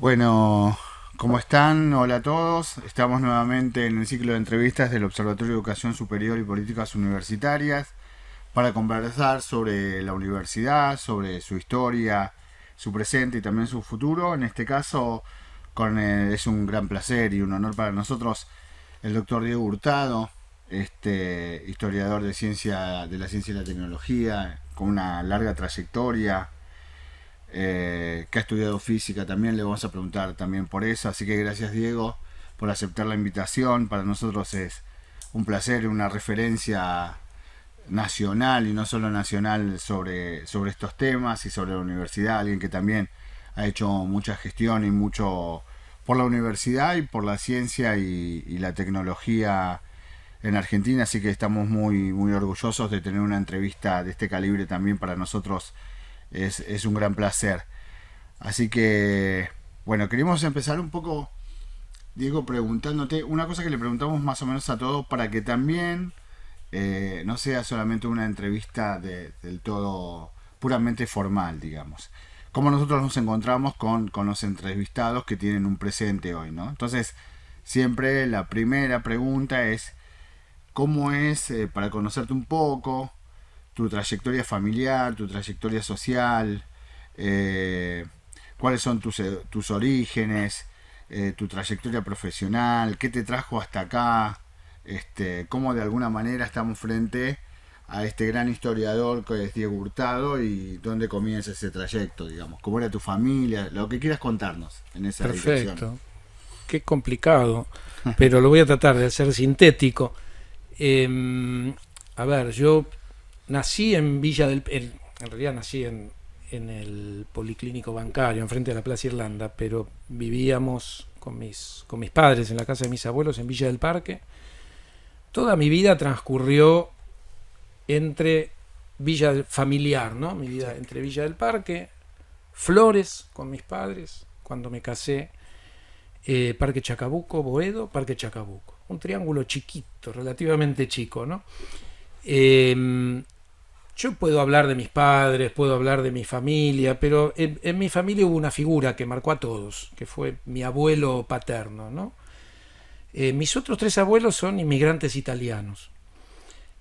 Bueno, ¿cómo están? Hola a todos. Estamos nuevamente en el ciclo de entrevistas del Observatorio de Educación Superior y Políticas Universitarias para conversar sobre la universidad, sobre su historia, su presente y también su futuro. En este caso, es un gran placer y un honor para nosotros el doctor Diego Hurtado, historiador de la ciencia y la tecnología, con una larga trayectoria, que ha estudiado física también. Le vamos a preguntar también por eso. Así que gracias, Diego, por aceptar la invitación. Para nosotros es un placer, una referencia nacional y no solo nacional sobre estos temas y sobre la universidad. Alguien que también ha hecho mucha gestión y mucho por la universidad y por la ciencia y la tecnología en Argentina, así que estamos muy orgullosos de tener una entrevista de este calibre. También para nosotros es un gran placer. Así que, bueno, queríamos empezar un poco, Diego, preguntándote una cosa que le preguntamos más o menos a todos para que también no sea solamente una entrevista del todo puramente formal, digamos. Cómo nosotros nos encontramos con los entrevistados que tienen un presente hoy, ¿no? Entonces, siempre la primera pregunta es, ¿cómo es, para conocerte un poco, tu trayectoria familiar, tu trayectoria social, eh, cuáles son tus orígenes, tu trayectoria profesional, qué te trajo hasta acá, cómo de alguna manera estamos frente a este gran historiador que es Diego Hurtado y dónde comienza ese trayecto, digamos, cómo era tu familia, lo que quieras contarnos en esa dirección. Perfecto. Qué complicado, pero lo voy a tratar de hacer sintético. A ver, yo nací en Villa en realidad nací en el Policlínico Bancario, enfrente de la Plaza Irlanda, pero vivíamos con mis padres en la casa de mis abuelos en Villa del Parque. Toda mi vida transcurrió entre familiar, ¿no? Mi Sí. vida entre Villa del Parque, Flores con mis padres, cuando me casé, Parque Chacabuco, Boedo, Parque Chacabuco. Un triángulo chiquito, relativamente chico, ¿no? Eh, yo puedo hablar de mis padres, puedo hablar de mi familia, pero en mi familia hubo una figura que marcó a todos, que fue mi abuelo paterno, ¿no? Mis otros tres abuelos son inmigrantes italianos.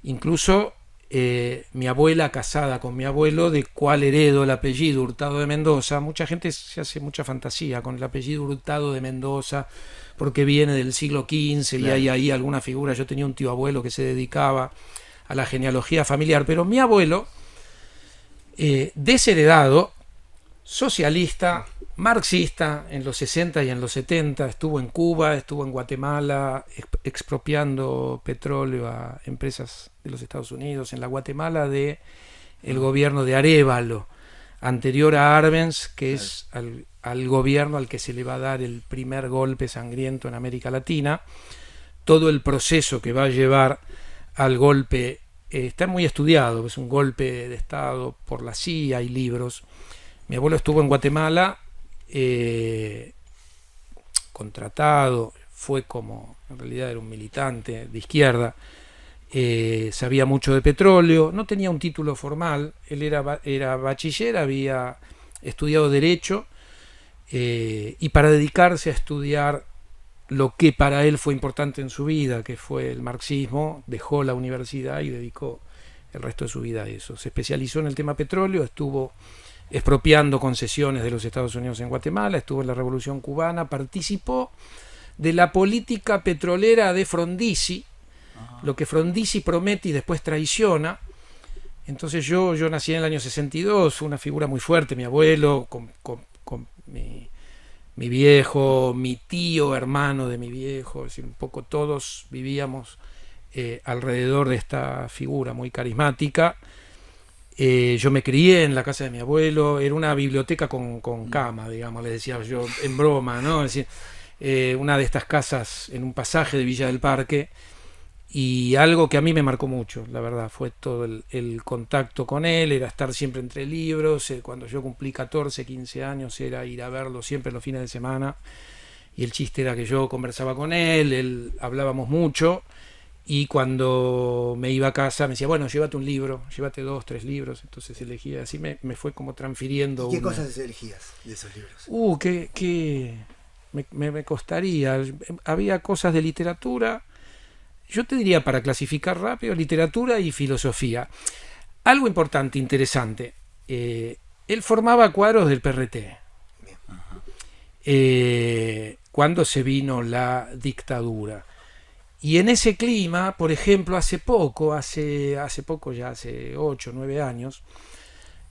Incluso mi abuela casada con mi abuelo, de cual heredo el apellido Hurtado de Mendoza. Mucha gente se hace mucha fantasía con el apellido Hurtado de Mendoza porque viene del siglo XV y Claro. hay ahí alguna figura. Yo tenía un tío abuelo que se dedicaba a la genealogía familiar, pero mi abuelo, desheredado, socialista, marxista en los 60 y en los 70, estuvo en Cuba, estuvo en Guatemala expropiando petróleo a empresas de los Estados Unidos, en la Guatemala de el Ah, gobierno de Arévalo, anterior a Arbenz, que claro. es al gobierno al que se le va a dar el primer golpe sangriento en América Latina. Todo el proceso que va a llevar al golpe está muy estudiado, es un golpe de Estado por la CIA, hay libros. Mi abuelo estuvo en Guatemala, eh, contratado, fue como, en realidad era un militante de izquierda, sabía mucho de petróleo, no tenía un título formal, él era bachiller, había estudiado Derecho, y para dedicarse a estudiar lo que para él fue importante en su vida, que fue el marxismo, dejó la universidad y dedicó el resto de su vida a eso. Se especializó en el tema petróleo, estuvo expropiando concesiones de los Estados Unidos en Guatemala, estuvo en la Revolución Cubana, participó de la política petrolera de Frondizi, Ah, lo que Frondizi promete y después traiciona. Entonces yo nací en el año 62, fue una figura muy fuerte, mi abuelo, con mi viejo, mi tío, hermano de mi viejo, es decir, un poco todos vivíamos alrededor de esta figura muy carismática. Yo me crié en la casa de mi abuelo, era una biblioteca con mm, cama, digamos, le decía yo en broma, ¿no? Es decir, una de estas casas en un pasaje de Villa del Parque, y algo que a mí me marcó mucho, la verdad, fue todo el contacto con él, era estar siempre entre libros. Cuando yo cumplí 14 15 años era ir a verlo siempre los fines de semana, y el chiste era que yo conversaba con él hablábamos mucho, Y cuando me iba a casa me decía, bueno, llévate un libro, llévate 2, 3 libros. Entonces elegía, así me fue como transfiriendo. ¿Y qué cosas elegías de esos libros? Me costaría. Había cosas de literatura. Yo te diría, para clasificar rápido, literatura y filosofía. Algo importante, interesante. Él formaba cuadros del PRT. Cuando se vino la dictadura. Y en ese clima, por ejemplo, hace poco, ya hace 8 o 9 años,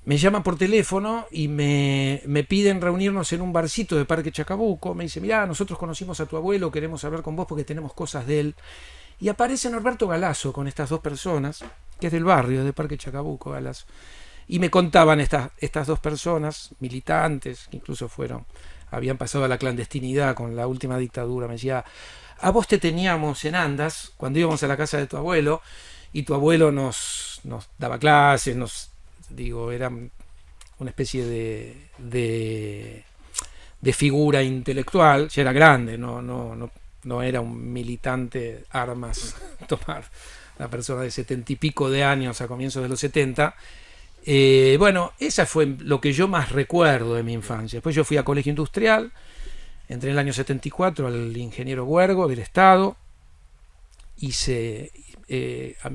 me llaman por teléfono y me piden reunirnos en un barcito de Parque Chacabuco. Me dice, mirá, nosotros conocimos a tu abuelo, queremos hablar con vos porque tenemos cosas de él. Y aparece Norberto Galazo con estas 2 personas, que es del barrio de Parque Chacabuco, Galazo. Y me contaban estas 2 personas, militantes, que incluso habían pasado a la clandestinidad con la última dictadura. Me decía, a vos te teníamos en Andas cuando íbamos a la casa de tu abuelo, y tu abuelo nos daba clases, era una especie de figura intelectual. Ya era grande, no era un militante armas tomar, una persona de 70 y pico de años a comienzos de los 70. Bueno, esa fue lo que yo más recuerdo de mi infancia. Después yo fui a colegio industrial, entré en el año 74 al ingeniero Huergo del Estado.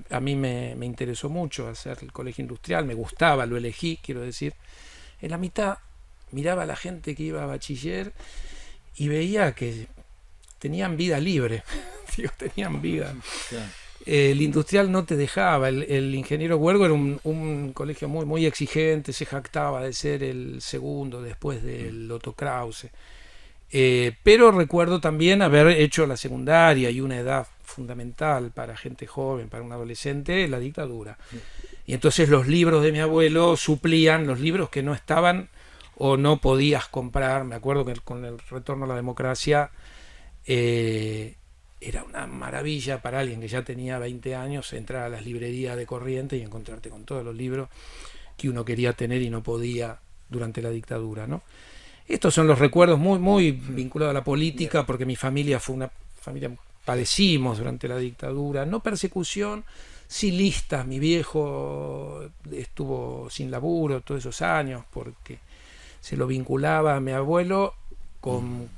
A mí me interesó mucho hacer el colegio industrial, me gustaba, lo elegí, quiero decir. En la mitad miraba a la gente que iba a bachiller y veía que tenían vida libre. Tenían vida. Claro. El industrial no te dejaba. El ingeniero Huergo era un colegio muy, muy exigente, se jactaba de ser el segundo después del Otto Krause. Pero recuerdo también haber hecho la secundaria y una edad fundamental para gente joven, para un adolescente, la dictadura. Y entonces los libros de mi abuelo suplían los libros que no estaban o no podías comprar. Me acuerdo que con el retorno a la democracia era una maravilla para alguien que ya tenía 20 años entrar a las librerías de Corrientes y encontrarte con todos los libros que uno quería tener y no podía durante la dictadura, ¿no? Estos son los recuerdos muy, muy vinculados a la política, porque mi familia fue una familia, padecimos durante la dictadura, no persecución, sí listas. Mi viejo estuvo sin laburo todos esos años porque se lo vinculaba a mi abuelo con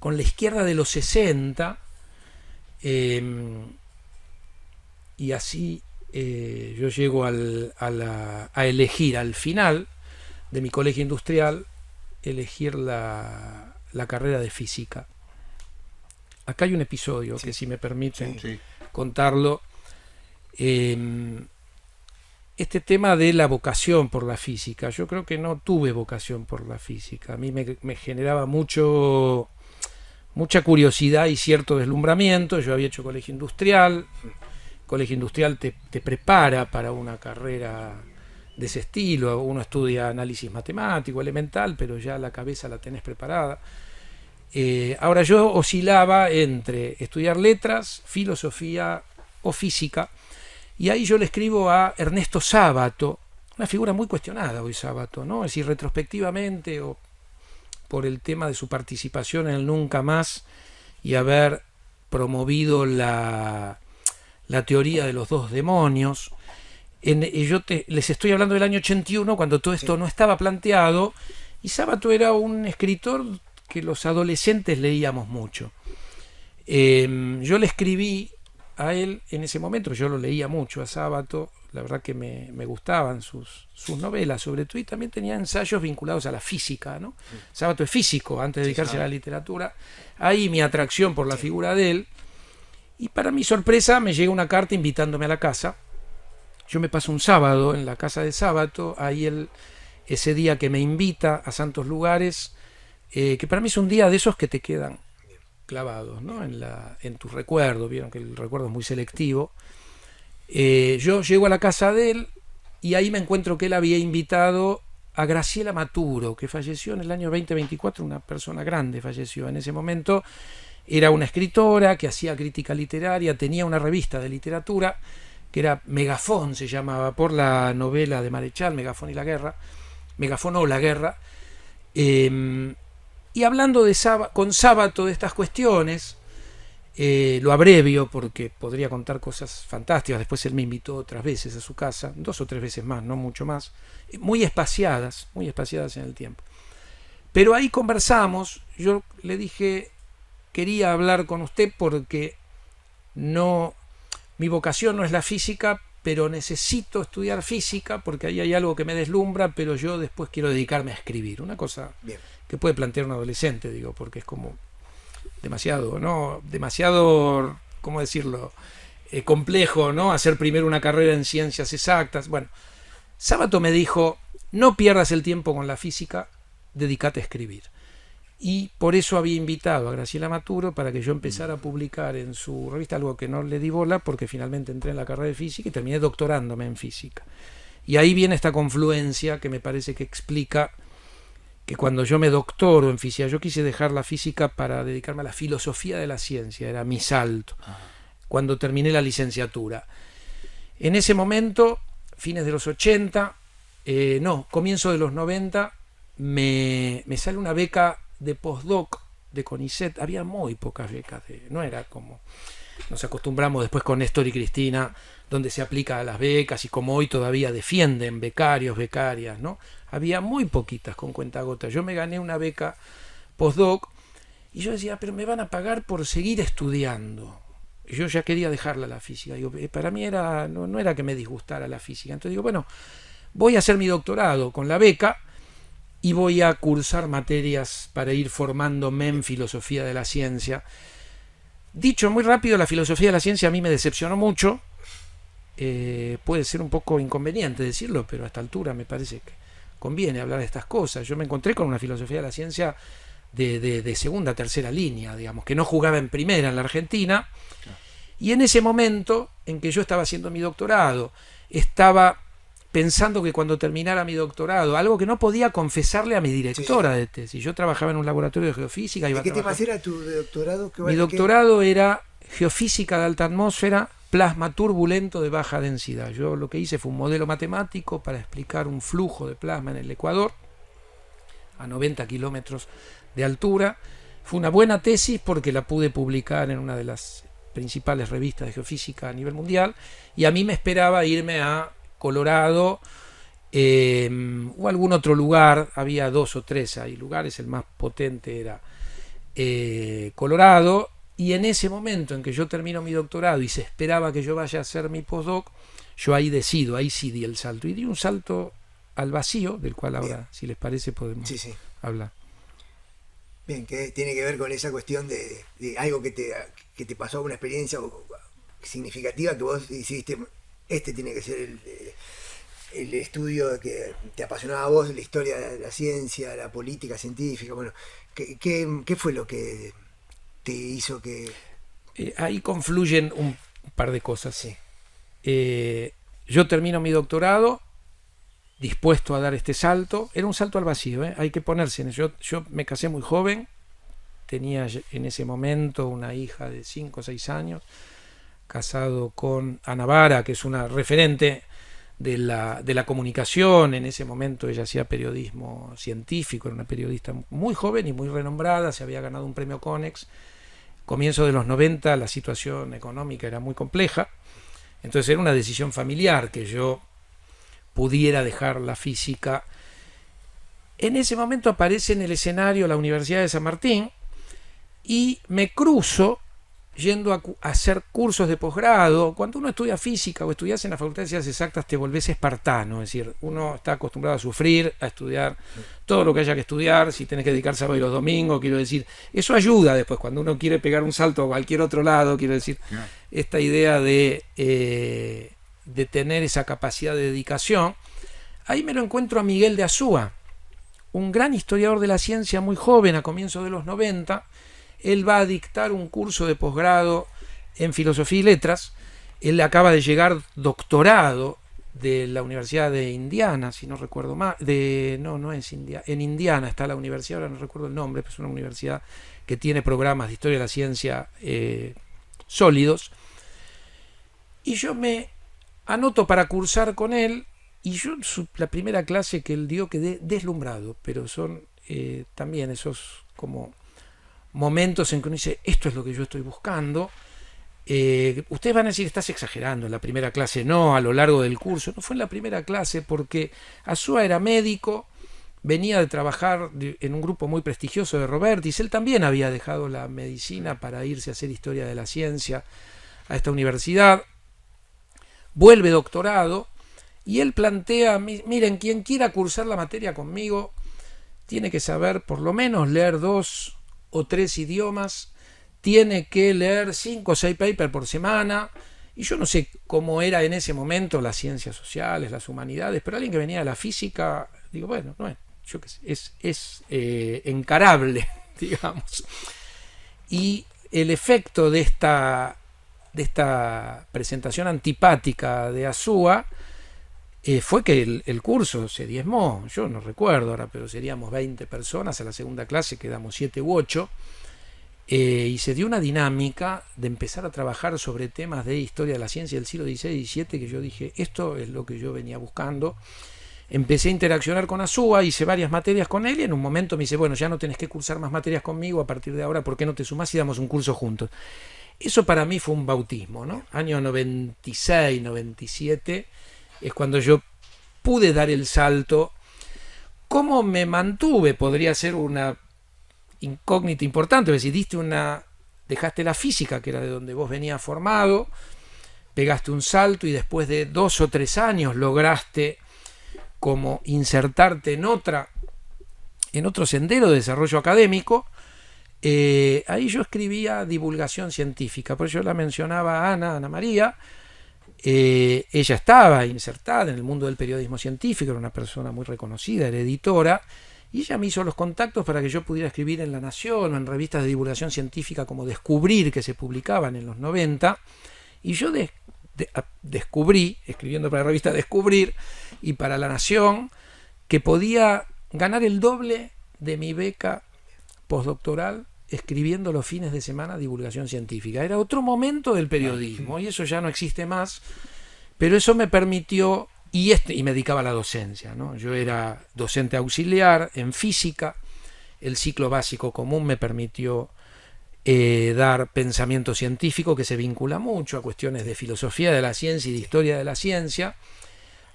la izquierda de los 60, y así yo llego a elegir al final de mi colegio industrial, elegir la carrera de física. Acá hay un episodio que, si me permiten contarlo. Este tema de la vocación por la física. Yo creo que no tuve vocación por la física. A mí me generaba mucha curiosidad y cierto deslumbramiento. Yo había hecho colegio industrial. Colegio industrial te prepara para una carrera de ese estilo. Uno estudia análisis matemático elemental, pero ya la cabeza la tenés preparada. Ahora yo oscilaba entre estudiar letras, filosofía o física, y ahí yo le escribo a Ernesto Sábato, una figura muy cuestionada hoy Sábato, ¿no? Es decir, retrospectivamente o por el tema de su participación en el Nunca Más y haber promovido la teoría de los 2 demonios. Les estoy hablando del año 81, cuando todo esto no estaba planteado, y Sábato era un escritor que los adolescentes leíamos mucho. Yo le escribí a él en ese momento, yo lo leía mucho a Sábato, la verdad que me gustaban sus novelas sobre todo, y también tenía ensayos vinculados a la física, ¿no? Sábato es físico, antes de dedicarse a la literatura. Ahí mi atracción por la figura de él, y para mi sorpresa me llega una carta invitándome a la casa. Yo me paso un sábado en la casa de Sábato, ahí ese día que me invita a santos lugares, que para mí es un día de esos que te quedan clavados, ¿no? en tu recuerdo. Vieron que el recuerdo es muy selectivo. Yo llego a la casa de él y ahí me encuentro que él había invitado a Graciela Maturo, que falleció en el año 2024, una persona grande falleció en ese momento. Era una escritora que hacía crítica literaria, tenía una revista de literatura que era Megafón, se llamaba, por la novela de Marechal, Megafón y la guerra, Megafón o la guerra. Y hablando con Sábato de estas cuestiones, Lo abrevio porque podría contar cosas fantásticas. Después él me invitó otras veces a su casa, 2 o 3 veces más, no mucho más, muy espaciadas en el tiempo. Pero ahí conversamos, yo le dije, quería hablar con usted porque no, mi vocación no es la física, pero necesito estudiar física porque ahí hay algo que me deslumbra, pero yo después quiero dedicarme a escribir. Una cosa Bien. que puede plantear un adolescente, digo, porque es como demasiado, ¿no? Demasiado, ¿cómo decirlo? Complejo, ¿no? Hacer primero una carrera en ciencias exactas. Bueno, Sábato me dijo, no pierdas el tiempo con la física, dedícate a escribir. Y por eso había invitado a Graciela Maturo para que yo empezara a publicar en su revista, algo que no le di bola porque finalmente entré en la carrera de física y terminé doctorándome en física. Y ahí viene esta confluencia que me parece que explica que cuando yo me doctoro en física, yo quise dejar la física para dedicarme a la filosofía de la ciencia, era mi salto, cuando terminé la licenciatura. En ese momento, fines de los 80, comienzo de los 90, me sale una beca de postdoc de CONICET. Había muy pocas becas, no era como nos acostumbramos después con Néstor y Cristina, donde se aplica a las becas y como hoy todavía defienden becarios, becarias, ¿no? Había muy poquitas con cuentagotas. Yo me gané una beca postdoc y yo decía, pero me van a pagar por seguir estudiando. Yo ya quería dejarla la física. Digo, para mí no era que me disgustara la física. Entonces digo, bueno, voy a hacer mi doctorado con la beca y voy a cursar materias para ir formándome en filosofía de la ciencia. Dicho muy rápido, la filosofía de la ciencia a mí me decepcionó mucho. Puede ser un poco inconveniente decirlo, pero a esta altura me parece que conviene hablar de estas cosas. Yo me encontré con una filosofía de la ciencia de segunda, tercera línea, digamos, que no jugaba en primera en la Argentina. Y en ese momento en que yo estaba haciendo mi doctorado, estaba pensando que cuando terminara mi doctorado, algo que no podía confesarle a mi directora de tesis. Yo trabajaba en un laboratorio de geofísica. ¿De qué temas era tu doctorado? Mi doctorado era geofísica de alta atmósfera, plasma turbulento de baja densidad. Yo lo que hice fue un modelo matemático para explicar un flujo de plasma en el Ecuador, a 90 kilómetros de altura. Fue una buena tesis porque la pude publicar en una de las principales revistas de geofísica a nivel mundial, y a mí me esperaba irme a Colorado o algún otro lugar. Había 2 o 3 ahí lugares, el más potente era Colorado, y en ese momento en que yo termino mi doctorado y se esperaba que yo vaya a hacer mi postdoc, yo ahí sí di el salto, y di un salto al vacío, del cual ahora, bien, si les parece, podemos hablar. Bien, que tiene que ver con esa cuestión de algo que te pasó, una experiencia significativa que vos hiciste. Tiene que ser el estudio que te apasionaba a vos, la historia de la ciencia, la política científica. Bueno, ¿qué fue lo que te hizo que...? Ahí confluyen un par de cosas. Sí. Yo termino mi doctorado dispuesto a dar este salto. Era un salto al vacío, hay que ponerse en eso. Yo me casé muy joven, tenía en ese momento una hija de 5 o 6 años, casado con Ana Vara, que es una referente de la comunicación. En ese momento ella hacía periodismo científico, era una periodista muy joven y muy renombrada, se había ganado un premio Conex. Comienzo de los 90 la situación económica era muy compleja, entonces era una decisión familiar que yo pudiera dejar la física. En ese momento aparece en el escenario la Universidad de San Martín y me cruzo yendo a hacer cursos de posgrado. Cuando uno estudia física o estudias en la Facultad de Ciencias Exactas te volvés espartano, es decir, uno está acostumbrado a sufrir, a estudiar todo lo que haya que estudiar, si tenés que dedicar sábado y los domingos, quiero decir, eso ayuda después cuando uno quiere pegar un salto a cualquier otro lado, quiero decir, esta idea de tener esa capacidad de dedicación. Ahí me lo encuentro a Miguel de Azúa, un gran historiador de la ciencia muy joven, a comienzos de los 90. Él va a dictar un curso de posgrado en Filosofía y Letras. Él acaba de llegar doctorado de la Universidad de Indiana, si no recuerdo mal. No es Indiana. En Indiana está la universidad, ahora no recuerdo el nombre, pero es una universidad que tiene programas de historia de la ciencia sólidos. Y yo me anoto para cursar con él, y yo la primera clase que él dio quedé deslumbrado, pero son también esos como momentos en que uno dice, esto es lo que yo estoy buscando. Ustedes van a decir, estás exagerando, en la primera clase no, a lo largo del curso. No fue en la primera clase porque Azúa era médico, venía de trabajar en un grupo muy prestigioso de Robertis. Él también había dejado la medicina para irse a hacer historia de la ciencia a esta universidad. Vuelve doctorado y él plantea, miren, quien quiera cursar la materia conmigo tiene que saber por lo menos leer 2 o 3 idiomas, tiene que leer 5 o 6 papers por semana. Y yo no sé cómo era en ese momento las ciencias sociales, las humanidades, pero alguien que venía de la física, digo, bueno, no es, yo qué sé, es encarable, digamos. Y el efecto de esta presentación antipática de Azúa fue que el curso se diezmó. Yo no recuerdo ahora, pero seríamos 20 personas. A la segunda clase quedamos 7 u 8. Y se dio una dinámica de empezar a trabajar sobre temas de historia de la ciencia del siglo XVI y XVII, que yo dije, esto es lo que yo venía buscando. Empecé a interaccionar con Azúa, hice varias materias con él y en un momento me dice, bueno, ya no tenés que cursar más materias conmigo a partir de ahora, ¿por qué no te sumás y damos un curso juntos? Eso para mí fue un bautismo, ¿no? Año 96, 97 es cuando yo pude dar el salto. ¿Cómo me mantuve? Podría ser una incógnita importante, es decir, dejaste la física, que era de donde vos venías formado, pegaste un salto y después de 2 o 3 años lograste como insertarte en otro sendero de desarrollo académico. Ahí yo escribía divulgación científica, por eso yo la mencionaba a Ana María. Ella estaba insertada en el mundo del periodismo científico, era una persona muy reconocida, era editora, y ella me hizo los contactos para que yo pudiera escribir en La Nación o en revistas de divulgación científica como Descubrir, que se publicaban en los 90, y yo descubrí, escribiendo para la revista Descubrir y para La Nación, que podía ganar el doble de mi beca postdoctoral escribiendo los fines de semana divulgación científica. Era otro momento del periodismo y eso ya no existe más, pero eso me permitió, y me dedicaba a la docencia, ¿no? Yo era docente auxiliar en física, el ciclo básico común me permitió dar pensamiento científico que se vincula mucho a cuestiones de filosofía de la ciencia y de historia de la ciencia.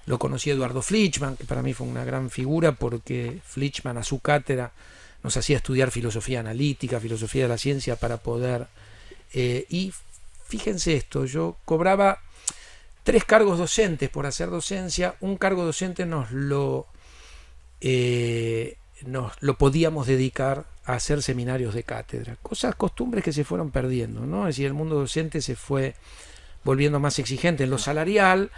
Lo conocí a Eduardo Flichman, que para mí fue una gran figura porque Flichman a su cátedra nos hacía estudiar filosofía analítica, filosofía de la ciencia para poder... y fíjense esto, yo cobraba 3 cargos docentes por hacer docencia. Un cargo docente nos lo podíamos dedicar a hacer seminarios de cátedra. Costumbres que se fueron perdiendo, ¿no? Es decir, el mundo docente se fue volviendo más exigente en lo salarial,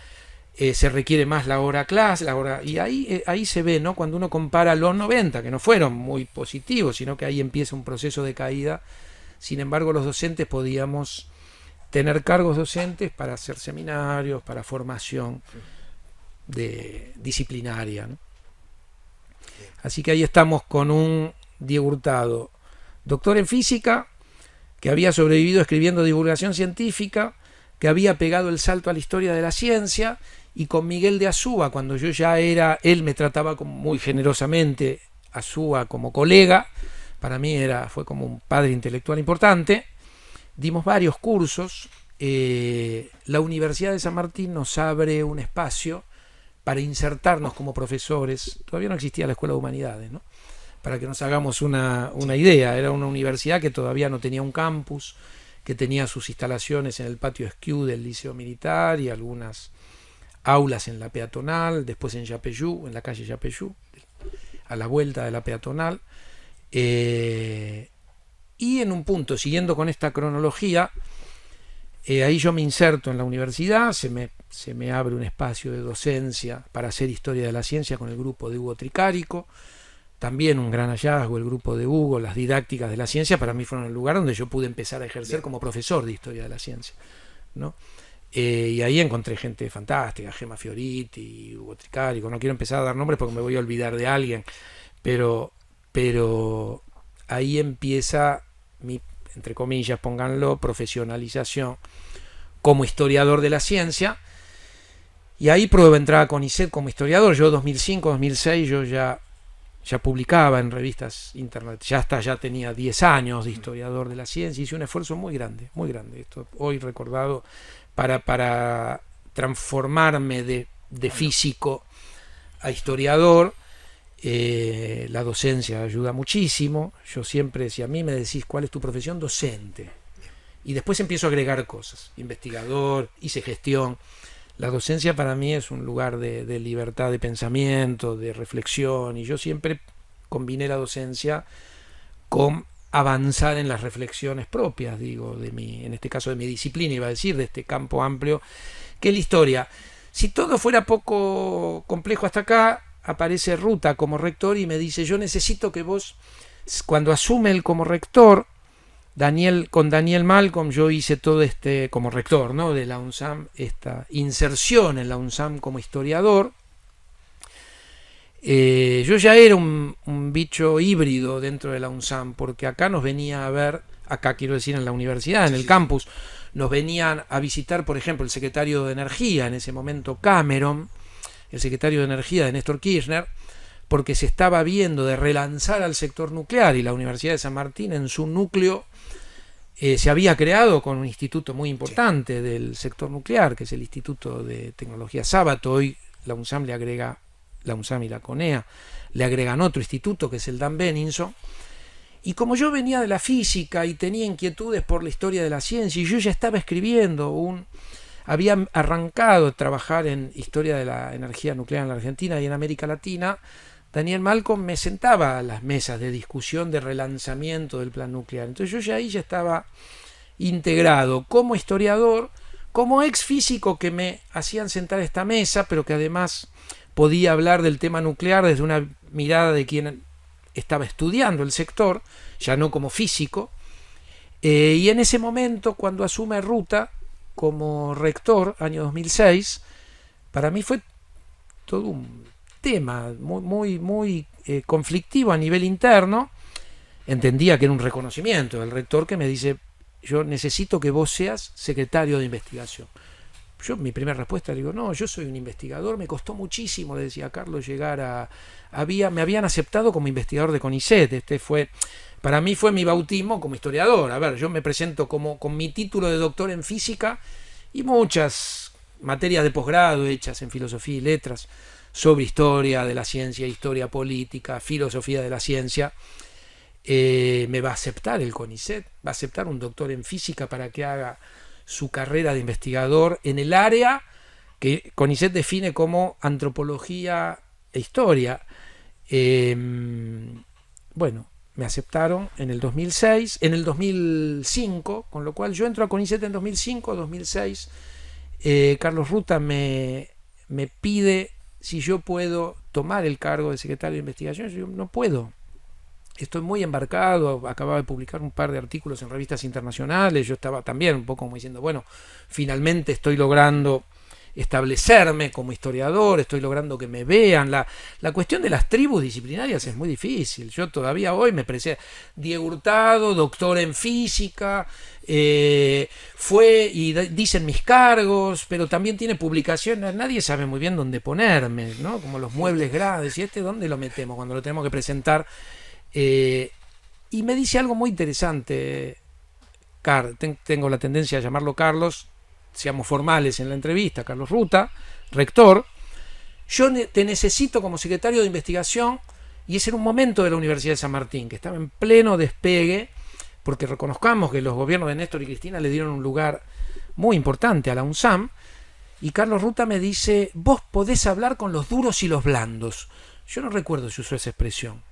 se requiere más la hora clase, y ahí se ve, ¿no? Cuando uno compara los 90, que no fueron muy positivos, sino que ahí empieza un proceso de caída. Sin embargo, los docentes podíamos tener cargos docentes para hacer seminarios, para formación disciplinaria, ¿no? Así que ahí estamos con un Diego Hurtado, doctor en física, que había sobrevivido escribiendo divulgación científica, que había pegado el salto a la historia de la ciencia, y con Miguel de Azúa, cuando yo ya era, él me trataba muy generosamente, Azúa como colega, para mí fue como un padre intelectual importante. Dimos varios cursos. La Universidad de San Martín nos abre un espacio para insertarnos como profesores. Todavía no existía la Escuela de Humanidades, ¿no? Para que nos hagamos una idea. Era una universidad que todavía no tenía un campus, que tenía sus instalaciones en el patio Esquiú del Liceo Militar y algunas aulas en la peatonal, después en Yapeyú, en la calle Yapeyú, a la vuelta de la peatonal. Y en un punto, siguiendo con esta cronología, ahí yo me inserto en la universidad, se me abre un espacio de docencia para hacer historia de la ciencia con el grupo de Hugo Tricarico. También un gran hallazgo el grupo de Hugo, las didácticas de la ciencia para mí fueron el lugar donde yo pude empezar a ejercer como profesor de historia de la ciencia, ¿no? Y ahí encontré gente fantástica, Gemma Fioriti, Hugo Tricarico. No quiero empezar a dar nombres porque me voy a olvidar de alguien, pero ahí empieza mi, entre comillas, pónganlo, profesionalización como historiador de la ciencia. Y ahí pruebo entrar a CONICET como historiador. Yo 2005, 2006 yo ya ya publicaba en revistas internet, ya tenía 10 años de historiador de la ciencia, hice un esfuerzo muy grande, esto hoy recordado, para transformarme de físico a historiador. La docencia ayuda muchísimo. Yo siempre, si a mí me decís cuál es tu profesión, docente, y después empiezo a agregar cosas, investigador, hice gestión. La docencia para mí es un lugar de libertad de pensamiento, de reflexión, y yo siempre combiné la docencia con avanzar en las reflexiones propias, digo, en este caso de mi disciplina, iba a decir, de este campo amplio, que es la historia. Si todo fuera poco complejo hasta acá, aparece Ruta como rector y me dice: yo necesito que vos, cuando asume él como rector, con Daniel Malcolm, yo hice todo como rector, ¿no?, de la UNSAM, esta inserción en la UNSAM como historiador. Yo ya era un bicho híbrido dentro de la UNSAM, porque acá nos venía a ver, acá quiero decir en la universidad, en el campus, nos venían a visitar, por ejemplo, el secretario de Energía, en ese momento Cameron, el secretario de Energía de Néstor Kirchner, porque se estaba viendo de relanzar al sector nuclear, y la Universidad de San Martín en su núcleo se había creado con un instituto muy importante del sector nuclear, que es el Instituto de Tecnología Sábato. Hoy la UNSAM le agrega, la UNSAM y la CONEA le agregan otro instituto, que es el Dan Benninson. Y como yo venía de la física y tenía inquietudes por la historia de la ciencia, y yo ya estaba escribiendo había arrancado a trabajar en historia de la energía nuclear en la Argentina y en América Latina, Daniel Malcolm me sentaba a las mesas de discusión de relanzamiento del plan nuclear. Entonces yo ya estaba integrado como historiador, como ex físico, que me hacían sentar a esta mesa, pero que además podía hablar del tema nuclear desde una mirada de quien estaba estudiando el sector, ya no como físico. Y en ese momento, cuando asume Ruta como rector, año 2006, para mí fue todo un tema muy conflictivo a nivel interno. Entendía que era un reconocimiento del rector, que me dice: yo necesito que vos seas secretario de investigación. Yo, mi primera respuesta, le digo: no, yo soy un investigador. Me costó muchísimo, le decía a Carlos, llegar me habían aceptado como investigador de CONICET. Para mí fue mi bautismo como historiador. A ver, yo me presento con mi título de doctor en física y muchas materias de posgrado hechas en filosofía y letras sobre historia de la ciencia, historia política, filosofía de la ciencia. Me va a aceptar el CONICET, va a aceptar un doctor en física para que haga su carrera de investigador en el área que CONICET define como antropología e historia. Bueno, me aceptaron en el 2006, en el 2005, con lo cual yo entro a CONICET en 2005, 2006. Carlos Ruta me pide si yo puedo tomar el cargo de secretario de investigación. Yo no puedo. Estoy muy embarcado, acababa de publicar un par de artículos en revistas internacionales, yo estaba también un poco como diciendo, bueno, finalmente estoy logrando establecerme como historiador, estoy logrando que me vean. La cuestión de las tribus disciplinarias es muy difícil. Yo todavía hoy me presento Diego Hurtado, doctor en física, fue y dicen mis cargos, pero también tiene publicaciones, nadie sabe muy bien dónde ponerme, ¿no? Como los muebles grandes, ¿y dónde lo metemos cuando lo tenemos que presentar? Y me dice algo muy interesante, tengo la tendencia a llamarlo Carlos, seamos formales en la entrevista, Carlos Ruta, rector: yo te necesito como secretario de investigación. Y ese era un momento de la Universidad de San Martín, que estaba en pleno despegue, porque reconozcamos que los gobiernos de Néstor y Cristina le dieron un lugar muy importante a la UNSAM, y Carlos Ruta me dice: vos podés hablar con los duros y los blandos. Yo no recuerdo si usó esa expresión,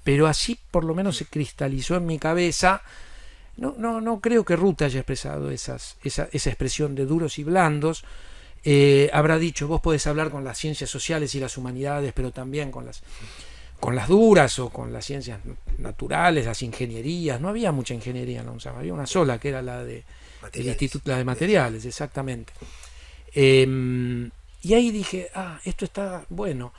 pero así por lo menos se cristalizó en mi cabeza. No creo que Ruta haya expresado esa expresión de duros y blandos. Habrá dicho: vos podés hablar con las ciencias sociales y las humanidades, pero también con las duras, o con las ciencias naturales, las ingenierías. No había mucha ingeniería en la UNSAM, había una sola, que era la de el Instituto, la de Materiales, exactamente. Y ahí dije: esto está bueno.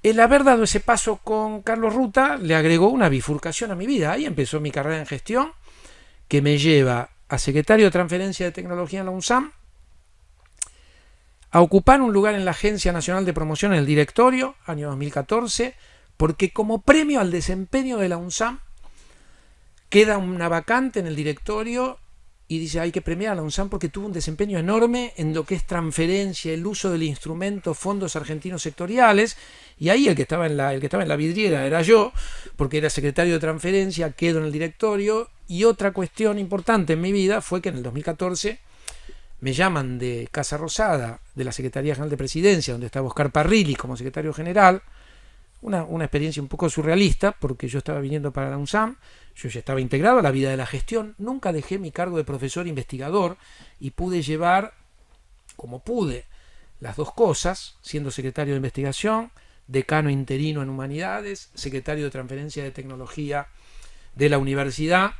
El haber dado ese paso con Carlos Ruta le agregó una bifurcación a mi vida. Ahí empezó mi carrera en gestión, que me lleva a secretario de transferencia de tecnología en la UNSAM, a ocupar un lugar en la Agencia Nacional de Promoción en el directorio, año 2014, porque como premio al desempeño de la UNSAM queda una vacante en el directorio y dice hay que premiar a la UNSAM porque tuvo un desempeño enorme en lo que es transferencia, el uso del instrumento fondos argentinos sectoriales, y ahí el que estaba en la vidriera era yo, porque era secretario de transferencia, quedo en el directorio. Y otra cuestión importante en mi vida fue que en el 2014 me llaman de Casa Rosada, de la Secretaría General de Presidencia, donde estaba Oscar Parrilli como secretario general. Una experiencia un poco surrealista, porque yo estaba viniendo para la UNSAM, yo ya estaba integrado a la vida de la gestión, nunca dejé mi cargo de profesor investigador y pude llevar, como pude, las dos cosas, siendo secretario de investigación, decano interino en humanidades, secretario de transferencia de tecnología de la universidad.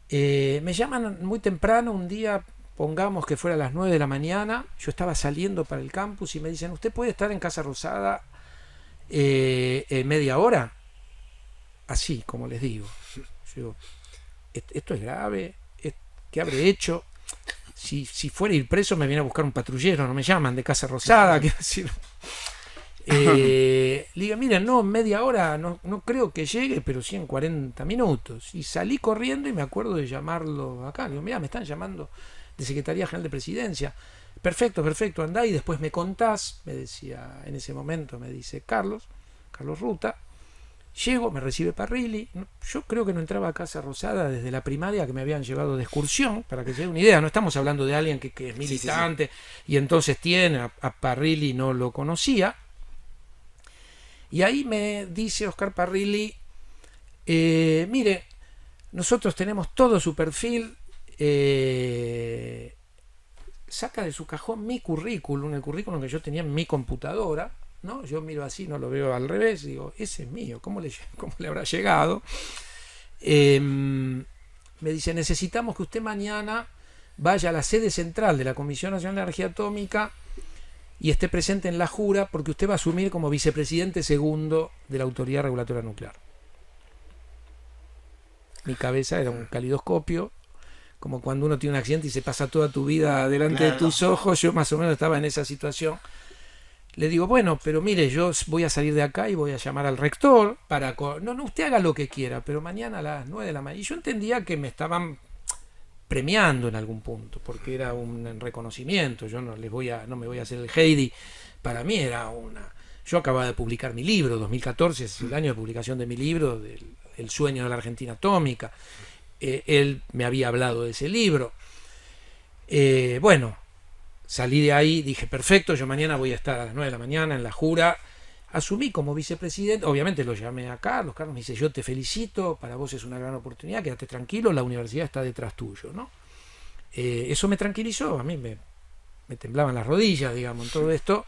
Me llaman muy temprano un día, pongamos que fuera a las 9 de la mañana, yo estaba saliendo para el campus y me dicen, ¿usted puede estar en Casa Rosada media hora? Así, como les digo. Yo digo, esto es grave, ¿qué habré hecho? Si fuera a ir preso me viene a buscar un patrullero, no me llaman de Casa Rosada, quiero decir. Le digo, miren, no, media hora no creo que llegue, pero sí en 40 minutos. Y salí corriendo y me acuerdo de llamarlo acá. Le digo, mira, me están llamando de Secretaría General de Presidencia. Perfecto, andá y después me contás, me decía, en ese momento me dice Carlos Ruta. Llego, me recibe Parrilli. Yo creo que no entraba a Casa Rosada desde la primaria, que me habían llevado de excursión, para que se dé una idea. No estamos hablando de alguien que es militante, y entonces tiene a Parrilli, no lo conocía. Y ahí me dice Oscar Parrilli, mire, nosotros tenemos todo su perfil, saca de su cajón mi currículum, el currículum que yo tenía en mi computadora, ¿no? Yo miro así, no lo veo al revés, digo, ese es mío, ¿cómo le habrá llegado? Me dice, necesitamos que usted mañana vaya a la sede central de la Comisión Nacional de Energía Atómica y esté presente en la jura, porque usted va a asumir como vicepresidente segundo de la Autoridad Regulatoria Nuclear. Mi cabeza era un calidoscopio, como cuando uno tiene un accidente y se pasa toda tu vida delante de tus ojos. Yo más o menos estaba en esa situación. Le digo, bueno, pero mire, yo voy a salir de acá y voy a llamar al rector para... No, usted haga lo que quiera, pero mañana a las 9 de la mañana. Y yo entendía que me estaban premiando en algún punto, porque era un reconocimiento. Yo no me voy a hacer el Heidi. Para mí era yo acababa de publicar mi libro, 2014 es el año de publicación de mi libro, El sueño de la Argentina atómica. Él me había hablado de ese libro. Bueno, salí de ahí, dije, perfecto, yo mañana voy a estar a las 9 de la mañana en la jura. Asumí como vicepresidente, obviamente lo llamé a Carlos me dice, yo te felicito, para vos es una gran oportunidad, quédate tranquilo, la universidad está detrás tuyo, ¿no? Eso me tranquilizó, a mí me temblaban las rodillas, digamos, en todo esto.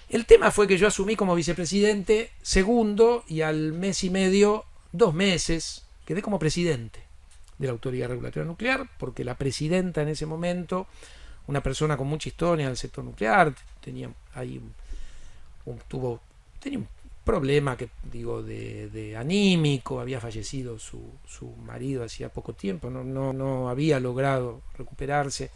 El tema fue que yo asumí como vicepresidente segundo y al mes y medio, 2 meses, quedé como presidente de la Autoridad Regulatoria Nuclear, porque la presidenta en ese momento, una persona con mucha historia en el sector nuclear, tenía ahí tenía un problema de anímico, había fallecido su marido hacía poco tiempo, no había logrado recuperarse.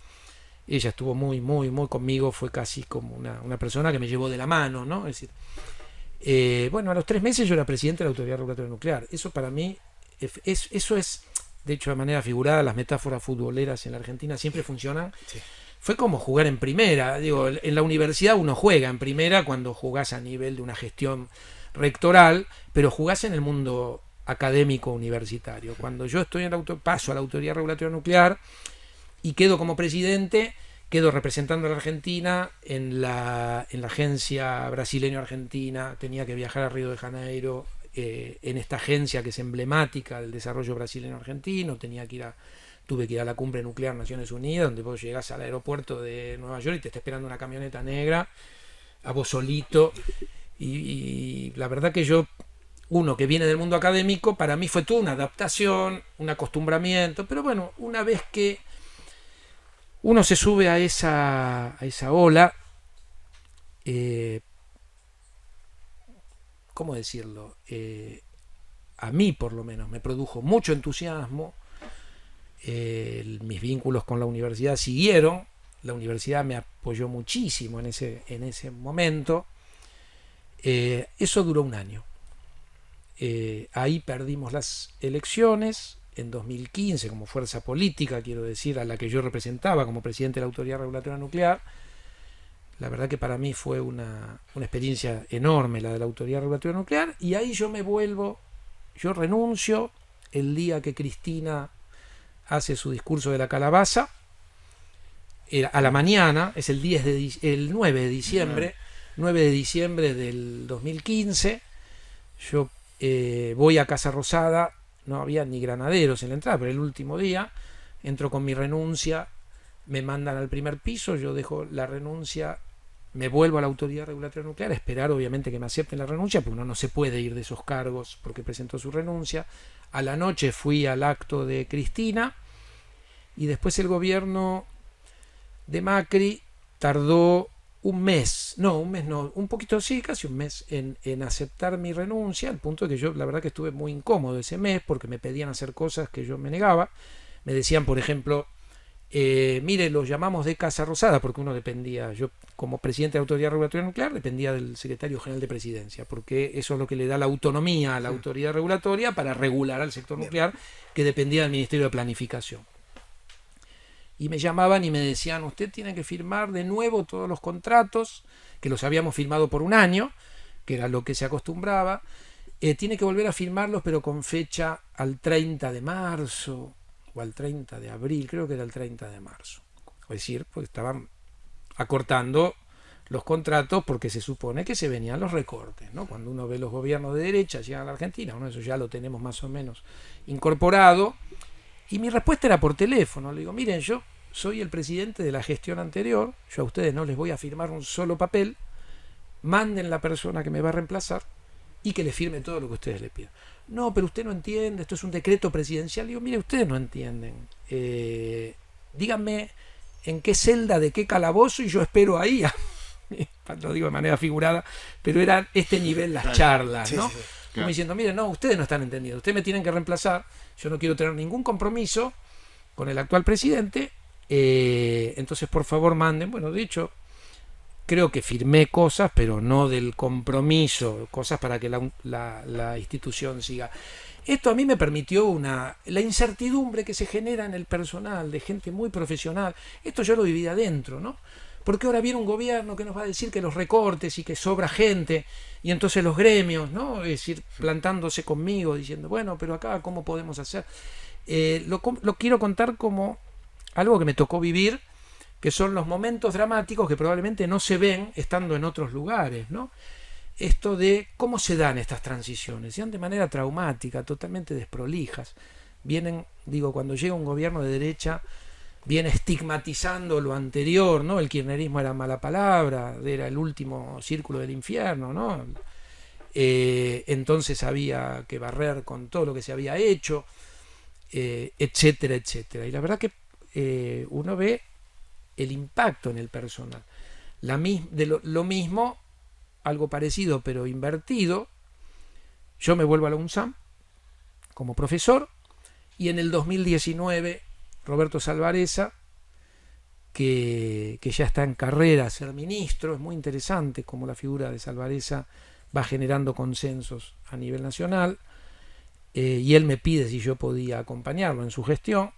Ella estuvo muy conmigo, fue casi como una persona que me llevó de la mano, ¿no? Es decir, bueno, a los 3 meses yo era presidente de la Autoridad Regulatoria Nuclear. Eso para mí, eso es, de hecho, de manera figurada, las metáforas futboleras en la Argentina siempre funcionan. Sí. Fue como jugar en primera. Digo, en la universidad uno juega en primera cuando jugás a nivel de una gestión rectoral, pero jugás en el mundo académico universitario. Cuando yo estoy paso a la Autoridad Regulatoria Nuclear y quedo como presidente, quedo representando a la Argentina en la agencia brasileño-argentina, tenía que viajar a Río de Janeiro, en esta agencia que es emblemática del desarrollo brasileño-argentino, tuve que ir a la cumbre nuclear Naciones Unidas, donde vos llegás al aeropuerto de Nueva York y te está esperando una camioneta negra, a vos solito, y la verdad que uno que viene del mundo académico, para mí fue toda una adaptación, un acostumbramiento, pero bueno, una vez que uno se sube a esa ola, ¿cómo decirlo? A mí por lo menos me produjo mucho entusiasmo. Mis vínculos con la universidad siguieron, la universidad me apoyó muchísimo en ese momento. Eso duró un año. Ahí perdimos las elecciones en 2015 como fuerza política, quiero decir, a la que yo representaba como presidente de la Autoridad Regulatoria Nuclear. La verdad que para mí fue una experiencia enorme la de la Autoridad Regulatoria Nuclear, y ahí yo renuncio el día que Cristina hace su discurso de la calabaza, a la mañana, es el 9 de diciembre, 9 de diciembre del 2015, yo voy a Casa Rosada, no había ni granaderos en la entrada, pero el último día, entro con mi renuncia, me mandan al primer piso, yo dejo la renuncia, me vuelvo a la Autoridad Regulatoria Nuclear, a esperar obviamente que me acepten la renuncia, porque uno no se puede ir de esos cargos porque presentó su renuncia. A la noche fui al acto de Cristina, y después el gobierno de Macri tardó un poquito sí, casi un mes en aceptar mi renuncia, al punto de que yo la verdad que estuve muy incómodo ese mes, porque me pedían hacer cosas que yo me negaba. Me decían, por ejemplo, mire, los llamamos de Casa Rosada, porque uno dependía, yo como presidente de la Autoridad Regulatoria Nuclear dependía del secretario general de Presidencia, porque eso es lo que le da la autonomía a la Autoridad Regulatoria para regular al sector nuclear, que dependía del Ministerio de Planificación. Y me llamaban y me decían, usted tiene que firmar de nuevo todos los contratos, que los habíamos firmado por un año, que era lo que se acostumbraba, tiene que volver a firmarlos, pero con fecha al 30 de marzo o al 30 de abril, creo que era el 30 de marzo. Es decir, pues estaban acortando los contratos porque se supone que se venían los recortes, ¿no? Cuando uno ve los gobiernos de derecha llegan a la Argentina, bueno, eso ya lo tenemos más o menos incorporado. Y mi respuesta era por teléfono. Le digo, miren, yo soy el presidente de la gestión anterior, yo a ustedes no les voy a firmar un solo papel, manden la persona que me va a reemplazar y que le firme todo lo que ustedes le pidan. No, pero usted no entiende, esto es un decreto presidencial. Le digo, mire, ustedes no entienden. Díganme en qué celda, de qué calabozo, y yo espero ahí. Lo digo de manera figurada, pero eran este nivel las charlas, ¿no? Sí. Como diciendo, miren, no, ustedes no están entendiendo, ustedes me tienen que reemplazar, yo no quiero tener ningún compromiso con el actual presidente, entonces por favor manden. Bueno, de hecho, creo que firmé cosas, pero no del compromiso, cosas para que la institución siga. Esto a mí me permitió la incertidumbre que se genera en el personal, de gente muy profesional. Esto yo lo viví adentro, ¿no? Porque ahora viene un gobierno que nos va a decir que los recortes y que sobra gente, y entonces los gremios, ¿no? Es decir, plantándose conmigo, diciendo, bueno, pero acá, ¿cómo podemos hacer? Lo quiero contar como algo que me tocó vivir, que son los momentos dramáticos que probablemente no se ven estando en otros lugares, ¿no? Esto de cómo se dan estas transiciones, se dan de manera traumática, totalmente desprolijas. Vienen, digo, cuando llega un gobierno de derecha, viene estigmatizando lo anterior, ¿no? El kirchnerismo era mala palabra, era el último círculo del infierno, ¿no? Entonces había que barrer con todo lo que se había hecho, etcétera, etcétera. Y la verdad que uno ve el impacto en el personal. Lo mismo, algo parecido pero invertido. Yo me vuelvo a la UNSAM como profesor, y en el 2019 Roberto Salvarezza, que ya está en carrera a ser ministro, es muy interesante cómo la figura de Salvarezza va generando consensos a nivel nacional, y él me pide si yo podía acompañarlo en su gestión.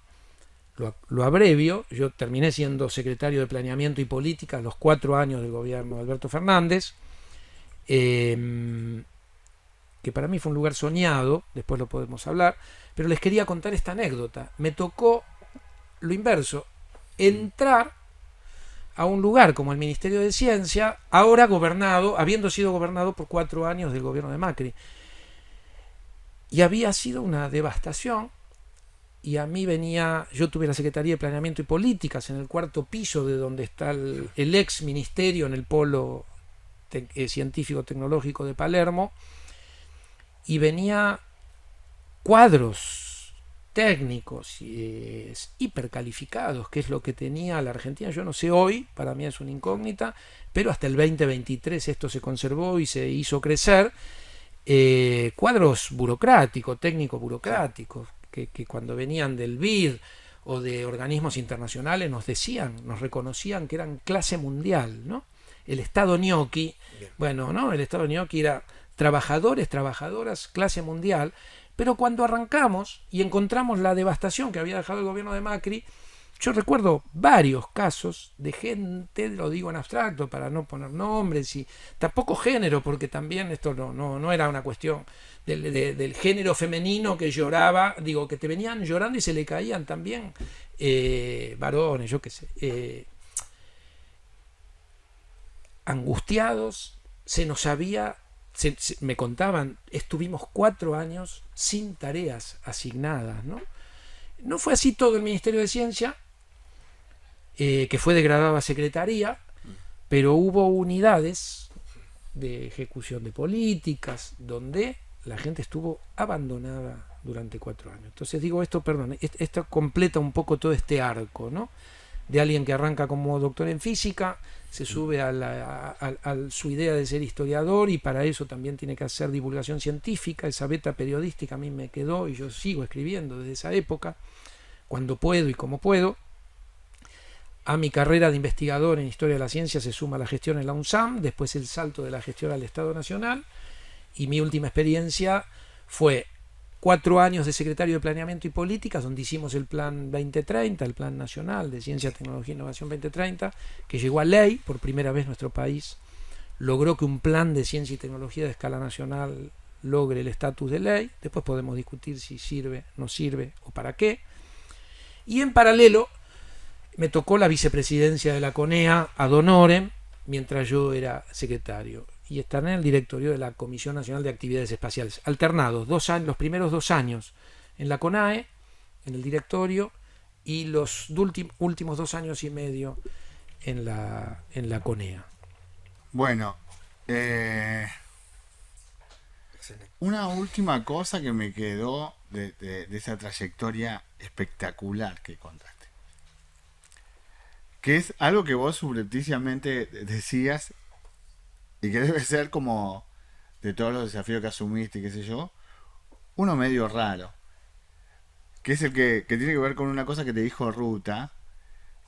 Lo abrevio, yo terminé siendo secretario de Planeamiento y Política los 4 años del gobierno de Alberto Fernández, que para mí fue un lugar soñado, después lo podemos hablar, pero les quería contar esta anécdota. Me tocó lo inverso, entrar a un lugar como el Ministerio de Ciencia, ahora habiendo sido gobernado por 4 años del gobierno de Macri. Y había sido una devastación, y a mí yo tuve la Secretaría de Planeamiento y Políticas en el 4º piso de donde está el ex ministerio, en el polo científico-tecnológico de Palermo, y venía cuadros técnicos hipercalificados, que es lo que tenía la Argentina. Yo no sé hoy, para mí es una incógnita, pero hasta el 2023 esto se conservó y se hizo crecer. Cuadros burocráticos, técnicos burocráticos, que cuando venían del BID o de organismos internacionales nos reconocían que eran clase mundial, ¿no? El Estado ñoqui, bueno, ¿no? El Estado ñoqui era trabajadores, trabajadoras, clase mundial, pero cuando arrancamos y encontramos la devastación que había dejado el gobierno de Macri, yo recuerdo varios casos de gente, lo digo en abstracto para no poner nombres y tampoco género, porque también esto no era una cuestión del género femenino que lloraba, digo, que te venían llorando y se le caían también varones, yo qué sé, angustiados, me contaban, estuvimos 4 años sin tareas asignadas, ¿no? No fue así todo el Ministerio de Ciencia, que fue degradado a secretaría, pero hubo unidades de ejecución de políticas donde la gente estuvo abandonada durante 4 años. Entonces digo esto, perdón, esto completa un poco todo este arco, ¿no? De alguien que arranca como doctor en física, se sube a su idea de ser historiador y para eso también tiene que hacer divulgación científica. Esa beta periodística a mí me quedó y yo sigo escribiendo desde esa época, cuando puedo y como puedo. A mi carrera de investigador en Historia de la Ciencia se suma la gestión en la UNSAM, después el salto de la gestión al Estado Nacional, y mi última experiencia fue 4 años de secretario de Planeamiento y Políticas, donde hicimos el Plan 2030, el Plan Nacional de Ciencia, Tecnología e Innovación 2030, que llegó a ley. Por primera vez nuestro país logró que un plan de ciencia y tecnología de escala nacional logre el estatus de ley. Después podemos discutir si sirve, no sirve o para qué. Y en paralelo me tocó la vicepresidencia de la CONEA ad honorem, mientras yo era secretario, y estar en el directorio de la Comisión Nacional de Actividades Espaciales, alternados 2 años, los primeros 2 años en la CONAE, en el directorio, y los últimos 2 años y medio en la CONEA. Bueno, una última cosa que me quedó de esa trayectoria espectacular que contaste, que es algo que vos subrepticiamente decías y que debe ser como de todos los desafíos que asumiste y qué sé yo, uno medio raro, que es el que tiene que ver con una cosa que te dijo Ruta,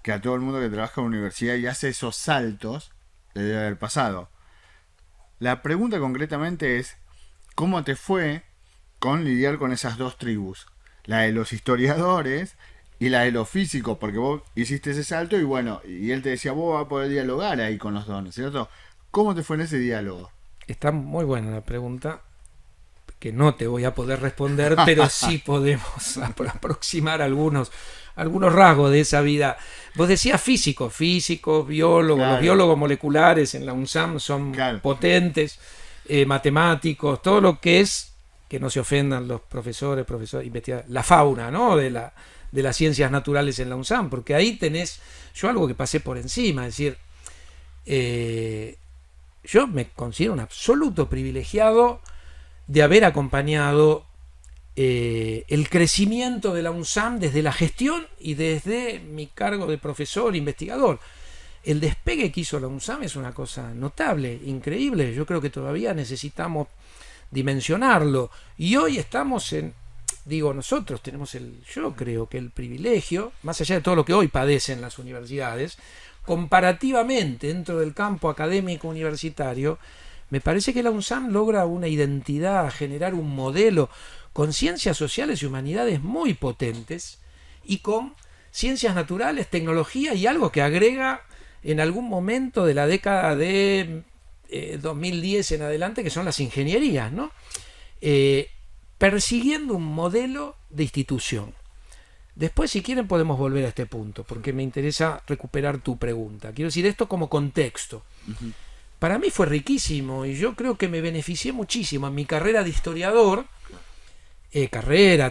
que a todo el mundo que trabaja en la universidad y hace esos saltos le debe haber pasado. La pregunta concretamente es, ¿cómo te fue con lidiar con esas 2 tribus? La de los historiadores y la de los físicos, porque vos hiciste ese salto y bueno, y él te decía, vos vas a poder dialogar ahí con los dos, ¿cierto? ¿Cómo te fue en ese diálogo? Está muy buena la pregunta, que no te voy a poder responder, pero sí podemos aproximar algunos rasgos de esa vida. Vos decías físicos, biólogos, claro. Los biólogos moleculares en la UNSAM son potentes, matemáticos, todo lo que es, que no se ofendan los profesores, investigadores, la fauna, ¿no? de las ciencias naturales en la UNSAM, porque ahí tenés, yo algo que pasé por encima, es decir, yo me considero un absoluto privilegiado de haber acompañado el crecimiento de la UNSAM desde la gestión y desde mi cargo de profesor, investigador. El despegue que hizo la UNSAM es una cosa notable, increíble. Yo creo que todavía necesitamos dimensionarlo. Y hoy estamos nosotros tenemos yo creo que el privilegio, más allá de todo lo que hoy padecen las universidades, comparativamente dentro del campo académico universitario, me parece que la UNSAM logra una identidad, generar un modelo con ciencias sociales y humanidades muy potentes y con ciencias naturales, tecnología y algo que agrega en algún momento de la década de 2010 en adelante, que son las ingenierías, ¿no? Persiguiendo un modelo de institución. Después, si quieren, podemos volver a este punto, porque me interesa recuperar tu pregunta. Quiero decir esto como contexto. Uh-huh. Para mí fue riquísimo y yo creo que me beneficié muchísimo en mi carrera de historiador,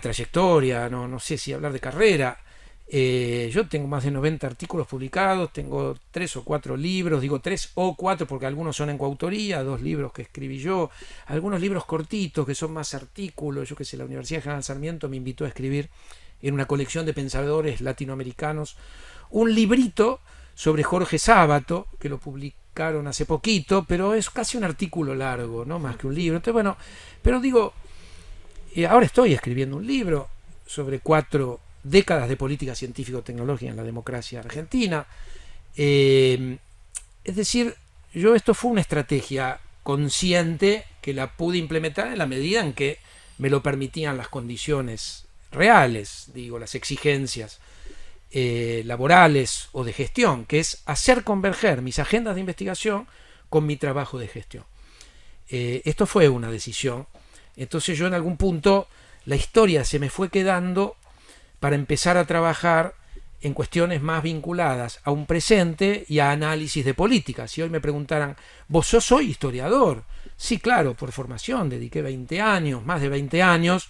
trayectoria, no sé si hablar de carrera. Yo tengo más de 90 artículos publicados, tengo 3 o 4 libros, digo 3 o 4 porque algunos son en coautoría, 2 libros que escribí yo, algunos libros cortitos que son más artículos. Yo que sé, la Universidad General Sarmiento me invitó a escribir en una colección de pensadores latinoamericanos un librito sobre Jorge Sábato, que lo publicaron hace poquito, pero es casi un artículo largo, no más que un libro. Entonces, bueno, pero digo, ahora estoy escribiendo un libro sobre 4 décadas de política científico-tecnológica en la democracia argentina. Es decir, esto fue una estrategia consciente que la pude implementar en la medida en que me lo permitían las condiciones reales, digo, las exigencias laborales o de gestión, que es hacer converger mis agendas de investigación con mi trabajo de gestión. Esto fue una decisión. Entonces yo en algún punto la historia se me fue quedando para empezar a trabajar en cuestiones más vinculadas a un presente y a análisis de política. Si hoy me preguntaran, ¿vos sos hoy historiador? Sí, claro, por formación, dediqué 20 años, más de 20 años,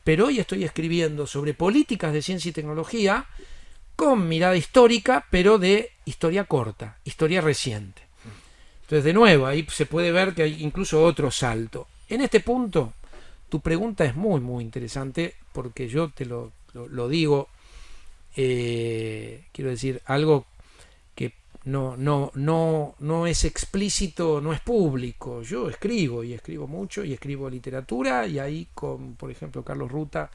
pero hoy estoy escribiendo sobre políticas de ciencia y tecnología con mirada histórica, pero de historia corta, historia reciente. Entonces, de nuevo, ahí se puede ver que hay incluso otro salto. En este punto, tu pregunta es muy, muy interesante, porque yo te lo digo, quiero decir, algo que no es explícito, no es público. Yo escribo, y escribo mucho, y escribo literatura, y ahí con, por ejemplo, Carlos Ruta,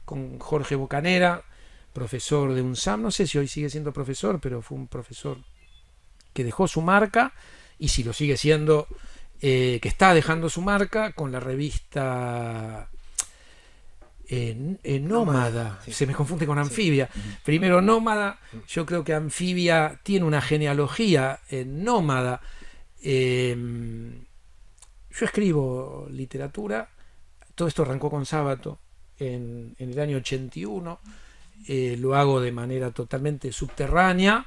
con Jorge Bocanera, profesor de UNSAM, no sé si hoy sigue siendo profesor, pero fue un profesor que dejó su marca, y si lo sigue siendo, que está dejando su marca con la revista Nómada, sí. Se me confunde con Anfibia. Sí. Primero Nómada, yo creo que Anfibia tiene una genealogía en Nómada. Yo escribo literatura, todo esto arrancó con Sábato en el año 81, lo hago de manera totalmente subterránea,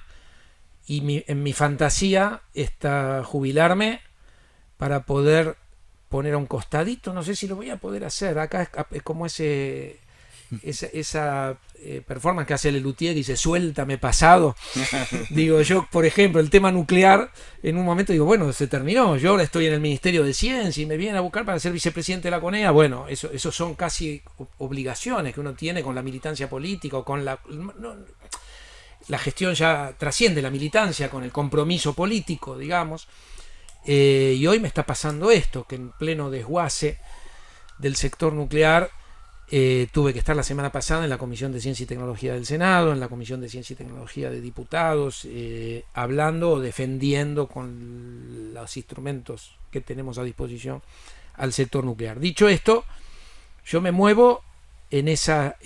y en mi fantasía está jubilarme para poder poner a un costadito, no sé si lo voy a poder hacer, acá es como esa performance que hace Lelutier y dice, suéltame pasado. Digo, yo, por ejemplo, el tema nuclear, en un momento digo, bueno, se terminó, yo ahora estoy en el Ministerio de Ciencia y me vienen a buscar para ser vicepresidente de la CONEA. Bueno, eso son casi obligaciones que uno tiene con la militancia política o con la gestión ya trasciende la militancia, con el compromiso político, digamos. Y hoy me está pasando esto, que en pleno desguace del sector nuclear, tuve que estar la semana pasada en la Comisión de Ciencia y Tecnología del Senado, en la Comisión de Ciencia y Tecnología de Diputados, hablando o defendiendo con los instrumentos que tenemos a disposición al sector nuclear. Dicho esto, yo me muevo en esa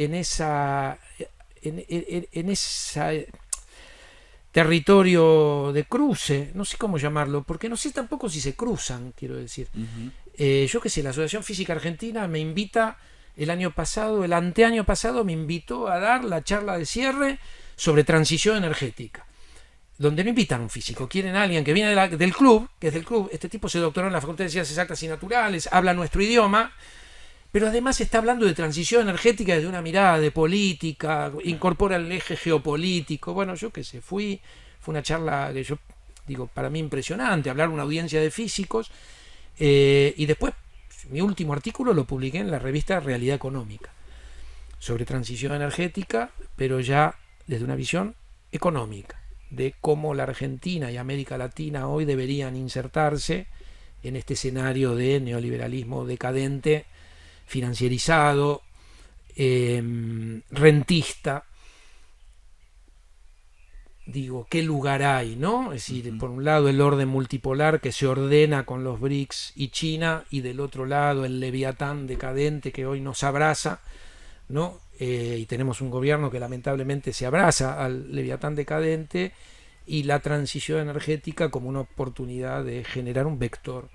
territorio de cruce, no sé cómo llamarlo, porque no sé tampoco si se cruzan, quiero decir. Yo qué sé, la Asociación Física Argentina me invita el anteaño pasado me invitó a dar la charla de cierre sobre transición energética, donde no invitan a un físico, quieren a alguien que viene del club, que es del club. Este tipo se doctoró en la Facultad de Ciencias Exactas y Naturales, habla nuestro idioma, pero además está hablando de transición energética desde una mirada de política, incorpora el eje geopolítico. Bueno, yo qué sé, fue una charla que yo digo, para mí impresionante, hablar a una audiencia de físicos, y después mi último artículo lo publiqué en la revista Realidad Económica, sobre transición energética, pero ya desde una visión económica, de cómo la Argentina y América Latina hoy deberían insertarse en este escenario de neoliberalismo decadente, financierizado, rentista. Digo, ¿qué lugar hay, no? Es decir, por un lado el orden multipolar que se ordena con los BRICS y China, y del otro lado el leviatán decadente que hoy nos abraza, ¿no? Y tenemos un gobierno que lamentablemente se abraza al leviatán decadente, y la transición energética como una oportunidad de generar un vector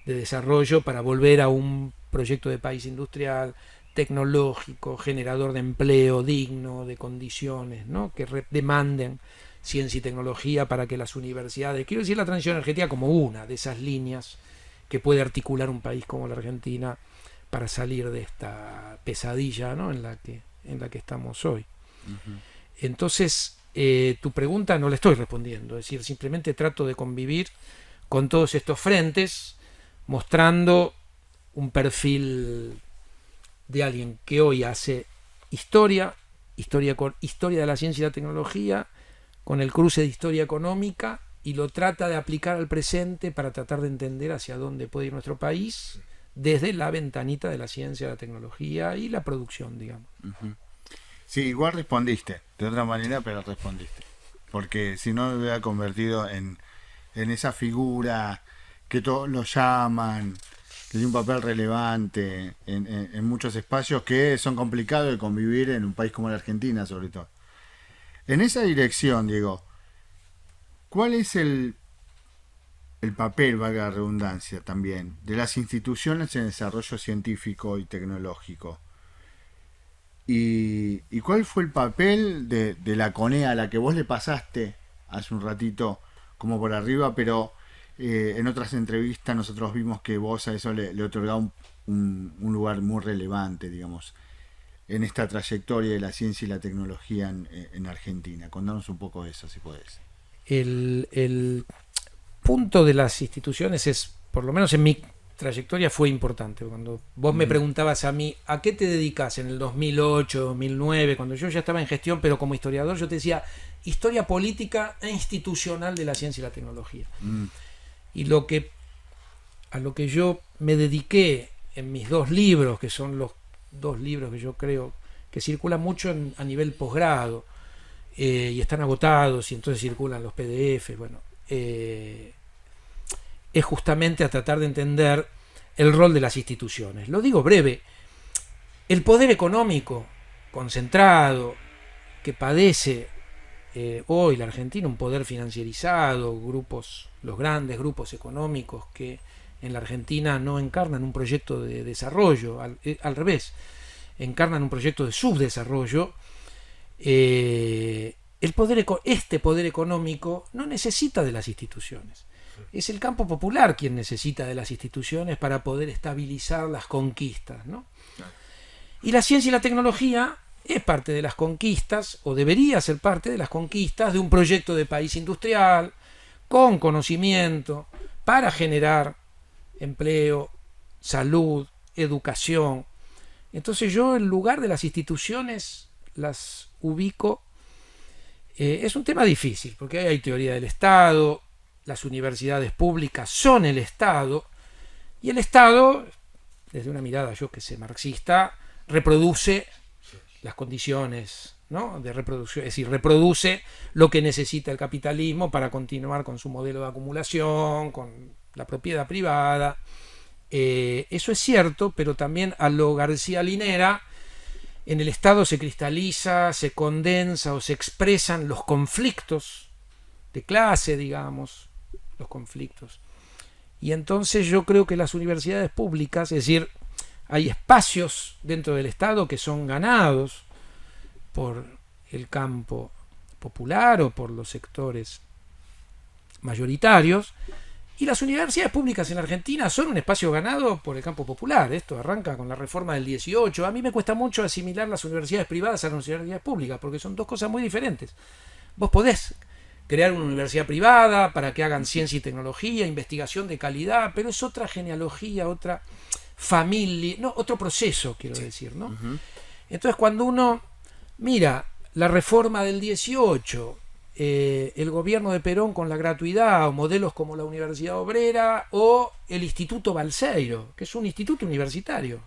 de desarrollo para volver a un proyecto de país industrial, tecnológico, generador de empleo digno, de condiciones, ¿no? Que demanden ciencia y tecnología para que las universidades, quiero decir la transición energética como una de esas líneas que puede articular un país como la Argentina para salir de esta pesadilla, ¿no? en la que estamos hoy. Entonces, tu pregunta no la estoy respondiendo, es decir, simplemente trato de convivir con todos estos frentes, mostrando un perfil de alguien que hoy hace historia de la ciencia y la tecnología, con el cruce de historia económica, y lo trata de aplicar al presente para tratar de entender hacia dónde puede ir nuestro país desde la ventanita de la ciencia, la tecnología y la producción, digamos. Sí, igual respondiste, de otra manera, pero respondiste. Porque si no me hubiera convertido en esa figura que todos lo llaman, tiene un papel relevante en muchos espacios que son complicados de convivir en un país como la Argentina, sobre todo. En esa dirección, Diego, ¿cuál es el papel, valga la redundancia también, de las instituciones en el desarrollo científico y tecnológico? ¿Y cuál fue el papel de la CONEA, a la que vos le pasaste hace un ratito como por arriba, pero en otras entrevistas nosotros vimos que vos a eso le otorgaba un lugar muy relevante, digamos, en esta trayectoria de la ciencia y la tecnología en Argentina? Contanos un poco de eso, si podés. El punto de las instituciones es, por lo menos en mi trayectoria, fue importante. Cuando vos me preguntabas a mí, ¿a qué te dedicas en el 2008, 2009? Cuando yo ya estaba en gestión, pero como historiador, yo te decía, historia política e institucional de la ciencia y la tecnología. Y a lo que yo me dediqué en mis 2 libros, que son los 2 libros que yo creo que circulan mucho a nivel posgrado, y están agotados, y entonces circulan los PDF, bueno, es justamente a tratar de entender el rol de las instituciones. Lo digo breve, el poder económico concentrado que padece hoy la Argentina, un poder financierizado, los grandes grupos económicos que en la Argentina no encarnan un proyecto de desarrollo, al revés, encarnan un proyecto de subdesarrollo. Este poder económico no necesita de las instituciones. Es el campo popular quien necesita de las instituciones para poder estabilizar las conquistas, ¿no? Y la ciencia y la tecnología es parte de las conquistas, o debería ser parte de las conquistas de un proyecto de país industrial, con conocimiento, para generar empleo, salud, educación. Entonces yo, en lugar de las instituciones, las ubico. Es un tema difícil, porque hay teoría del Estado, las universidades públicas son el Estado, y el Estado, desde una mirada, yo que sé, marxista, reproduce las condiciones, ¿no?, de reproducción, es decir, reproduce lo que necesita el capitalismo para continuar con su modelo de acumulación, con la propiedad privada. Eso es cierto, pero también a lo García Linera, en el Estado se cristaliza, se condensa o se expresan los conflictos de clase, digamos, los conflictos. Y entonces yo creo que las universidades públicas, es decir, hay espacios dentro del Estado que son ganados por el campo popular o por los sectores mayoritarios, y las universidades públicas en Argentina son un espacio ganado por el campo popular. Esto arranca con la reforma del 18. A mí me cuesta mucho asimilar las universidades privadas a las universidades públicas, porque son 2 cosas muy diferentes. Vos podés crear una universidad privada para que hagan ciencia y tecnología, investigación de calidad, pero es otra genealogía, otra familia, no, otro proceso, quiero decir, ¿no? Entonces, cuando uno mira la reforma del 18, el gobierno de Perón con la gratuidad, o modelos como la Universidad Obrera o el Instituto Balseiro, que es un instituto universitario,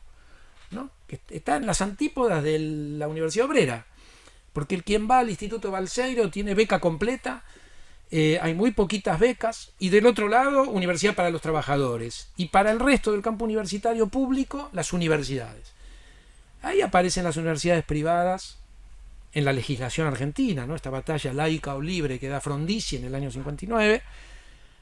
¿no?, que está en las antípodas de la Universidad Obrera, porque quien va al Instituto Balseiro tiene beca completa, hay muy poquitas becas, y del otro lado, Universidad para los Trabajadores, y para el resto del campo universitario público, las universidades. Ahí aparecen las universidades privadas en la legislación argentina, ¿no?, esta batalla laica o libre que da Frondizi en el año 59.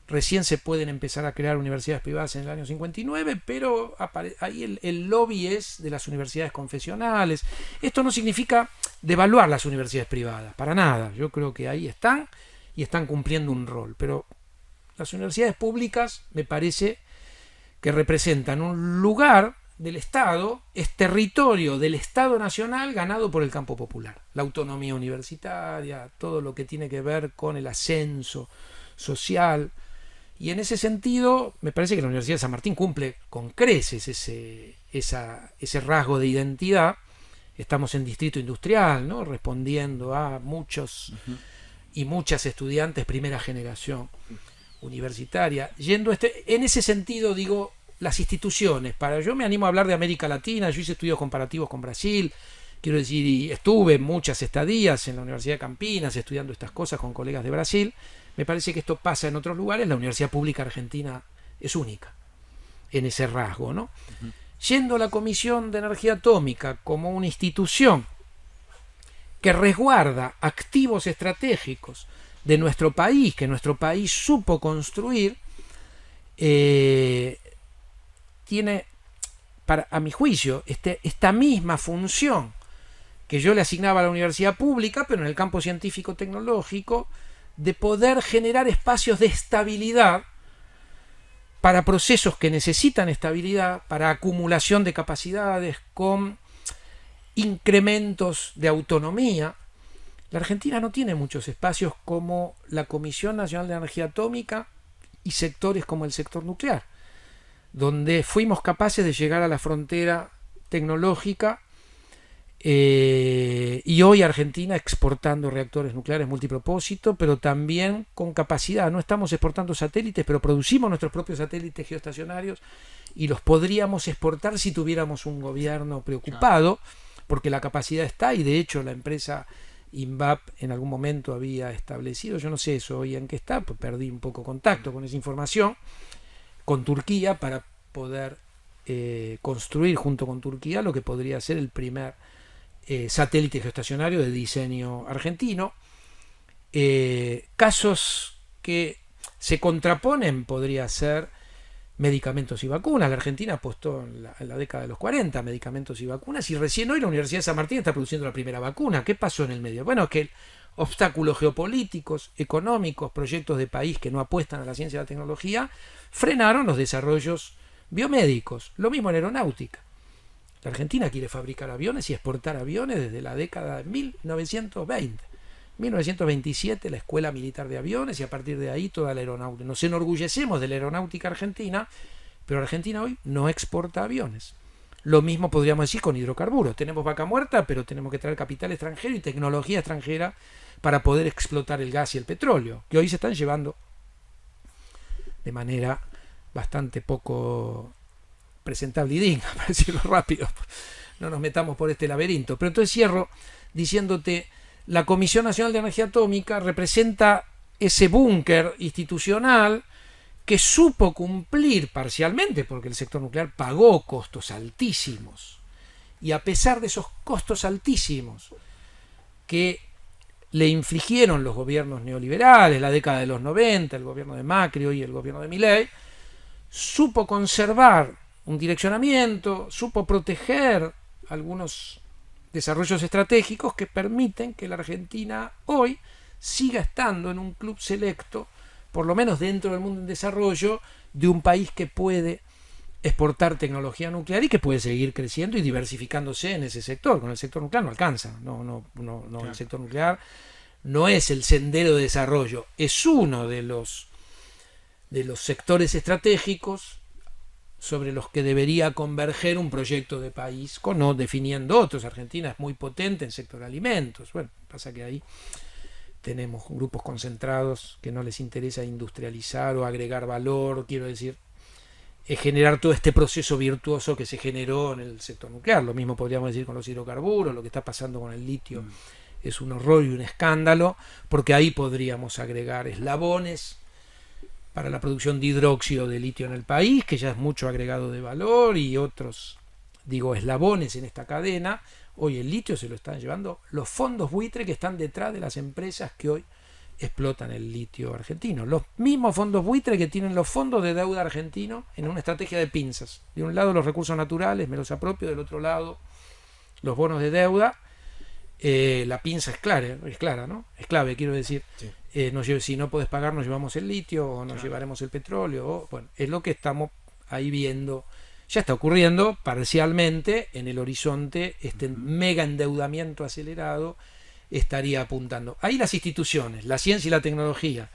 Recién se pueden empezar a crear universidades privadas en el año 59, pero ahí el lobby es de las universidades confesionales. Esto no significa devaluar las universidades privadas, para nada. Yo creo que ahí están y están cumpliendo un rol, pero las universidades públicas me parece que representan un lugar del Estado, es territorio del Estado nacional ganado por el campo popular. La autonomía universitaria, todo lo que tiene que ver con el ascenso social. Y en ese sentido, me parece que la Universidad de San Martín cumple con creces ese rasgo de identidad. Estamos en distrito industrial, ¿no?, respondiendo a muchos y muchas estudiantes primera generación universitaria. En ese sentido, digo, las instituciones, yo me animo a hablar de América Latina, yo hice estudios comparativos con Brasil, quiero decir, y estuve muchas estadías en la Universidad de Campinas estudiando estas cosas con colegas de Brasil. Me parece que esto pasa en otros lugares. La Universidad Pública Argentina es única. en ese rasgo, ¿no? Yendo a la Comisión de Energía Atómica como una institución que resguarda activos estratégicos de nuestro país, que nuestro país supo construir, tiene, a mi juicio, esta misma función que yo le asignaba a la universidad pública, pero en el campo científico-tecnológico, de poder generar espacios de estabilidad para procesos que necesitan estabilidad, para acumulación de capacidades con incrementos de autonomía. La Argentina no tiene muchos espacios como la Comisión Nacional de Energía Atómica y sectores como el sector nuclear, donde fuimos capaces de llegar a la frontera tecnológica y hoy Argentina exportando reactores nucleares multipropósito, pero también con capacidad. No estamos exportando satélites, pero producimos nuestros propios satélites geoestacionarios y los podríamos exportar si tuviéramos un gobierno preocupado, porque la capacidad está, y de hecho la empresa INVAP en algún momento había establecido, yo no sé eso hoy en qué está, pues perdí un poco contacto con esa información, con Turquía para poder construir junto con Turquía lo que podría ser el primer satélite geoestacionario de diseño argentino. Casos que se contraponen podría ser medicamentos y vacunas. La Argentina apostó en la década de los 40 medicamentos y vacunas, y recién hoy la Universidad de San Martín está produciendo la primera vacuna. ¿Qué pasó en el medio? Bueno, es que obstáculos geopolíticos, económicos, proyectos de país que no apuestan a la ciencia y la tecnología frenaron los desarrollos biomédicos. Lo mismo en aeronáutica. La Argentina quiere fabricar aviones y exportar aviones desde la década de 1920. 1927 la Escuela Militar de Aviones, y a partir de ahí toda la aeronáutica. Nos enorgullecemos de la aeronáutica argentina, pero Argentina hoy no exporta aviones. Lo mismo podríamos decir con hidrocarburos. Tenemos vaca muerta, pero tenemos que traer capital extranjero y tecnología extranjera para poder explotar el gas y el petróleo, que hoy se están llevando de manera bastante poco presentable y digna, para decirlo rápido. No nos metamos por este laberinto. Pero entonces cierro diciéndote: la Comisión Nacional de Energía Atómica representa ese búnker institucional que supo cumplir parcialmente, porque el sector nuclear pagó costos altísimos. Y a pesar de esos costos altísimos que le infligieron los gobiernos neoliberales, la década de los 90, el gobierno de Macri y el gobierno de Milei, supo conservar un direccionamiento, supo proteger algunos desarrollos estratégicos que permiten que la Argentina hoy siga estando en un club selecto, por lo menos dentro del mundo en desarrollo, de un país que puede exportar tecnología nuclear y que puede seguir creciendo y diversificándose en ese sector. Con el sector nuclear no alcanza, claro. El sector nuclear no es el sendero de desarrollo, es uno de los sectores estratégicos sobre los que debería converger un proyecto de país, no definiendo otros. Argentina es muy potente en sector alimentos. Bueno, pasa que ahí tenemos grupos concentrados que no les interesa industrializar o agregar valor, quiero decir, generar todo este proceso virtuoso que se generó en el sector nuclear. Lo mismo podríamos decir con los hidrocarburos. Lo que está pasando con el litio es un horror y un escándalo, porque ahí podríamos agregar eslabones para la producción de hidróxido de litio en el país, que ya es mucho agregado de valor, y otros, eslabones en esta cadena. Hoy el litio se lo están llevando los fondos buitre que están detrás de las empresas que hoy explotan el litio argentino. Los mismos fondos buitre que tienen los fondos de deuda argentinos en una estrategia de pinzas. De un lado los recursos naturales, me los apropio, del otro lado los bonos de deuda. La pinza es clara, ¿no? Es clave, quiero decir. Sí. Si no podés pagar, nos llevamos el litio o nos llevaremos el petróleo. Bueno, es lo que estamos ahí viendo. Ya está ocurriendo parcialmente en el horizonte. Este mega endeudamiento acelerado estaría apuntando. Ahí las instituciones, la ciencia y la tecnología,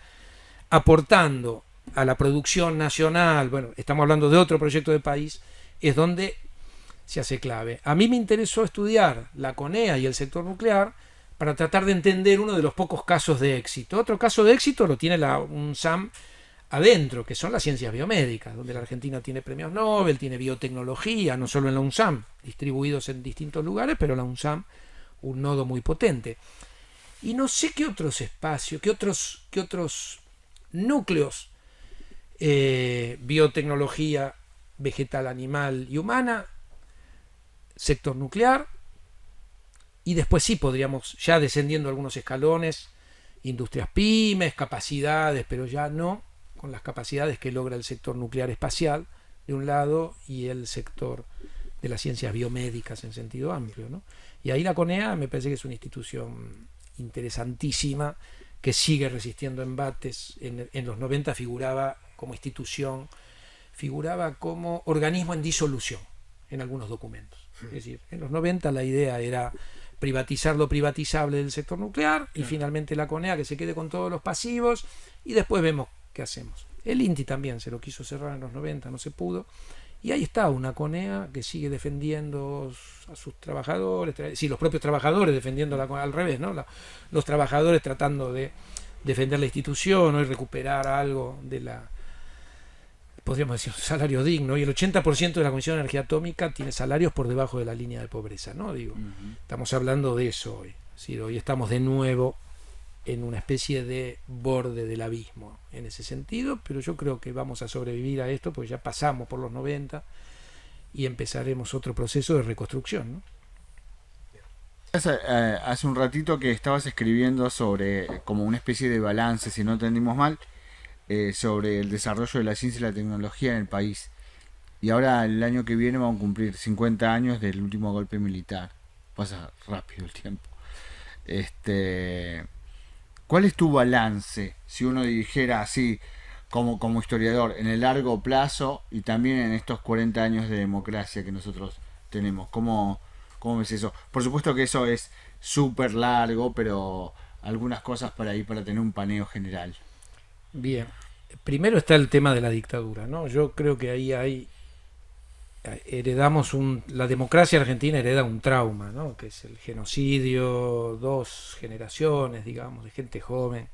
aportando a la producción nacional, bueno, estamos hablando de otro proyecto de país, es donde se hace clave. A mí me interesó estudiar la CONEA y el sector nuclear para tratar de entender uno de los pocos casos de éxito. Otro caso de éxito lo tiene la UNSAM adentro, que son las ciencias biomédicas, donde la Argentina tiene premios Nobel, tiene biotecnología, no solo en la UNSAM, distribuidos en distintos lugares, pero la UNSAM un nodo muy potente. Y no sé qué otros espacios, qué otros núcleos, biotecnología, vegetal, animal y humana, sector nuclear, y después sí podríamos, ya descendiendo algunos escalones, industrias pymes, capacidades, pero ya no con las capacidades que logra el sector nuclear espacial, de un lado, y el sector de las ciencias biomédicas en sentido amplio, ¿no? Y ahí la CONEA me parece que es una institución interesantísima, que sigue resistiendo embates. En los 90 figuraba como institución, figuraba como organismo en disolución en algunos documentos. Es decir, en los 90 la idea era privatizar lo privatizable del sector nuclear, y finalmente la CONEA que se quede con todos los pasivos, y después vemos qué hacemos. El INTI también se lo quiso cerrar en los 90, no se pudo. Y ahí está una CONEA que sigue defendiendo a sus trabajadores, sí, los propios trabajadores defendiendo al revés, ¿no? Los trabajadores tratando de defender la institución, ¿no? Y recuperar algo de la, podríamos decir, un salario digno. Y el 80% de la Comisión de Energía Atómica tiene salarios por debajo de la línea de pobreza, ¿no? Digo, estamos hablando de eso hoy. ¿Sí? Hoy estamos de nuevo en una especie de borde del abismo en ese sentido, pero yo creo que vamos a sobrevivir a esto, porque ya pasamos por los 90 y empezaremos otro proceso de reconstrucción, ¿no? Hace un ratito que estabas escribiendo sobre como una especie de balance, si no entendimos mal, sobre el desarrollo de la ciencia y la tecnología en el país. Y ahora el año que viene vamos a cumplir 50 años del último golpe militar. Pasa rápido el tiempo. ¿Cuál es tu balance, si uno dijera así, como historiador, en el largo plazo y también en estos 40 años de democracia que nosotros tenemos? ¿Cómo ves eso? Por supuesto que eso es súper largo, pero algunas cosas para tener un paneo general. Bien, primero está el tema de la dictadura, ¿no? Yo creo que ahí heredamos la democracia argentina hereda un trauma, ¿no? Que es el genocidio, 2 generaciones, digamos, de gente joven.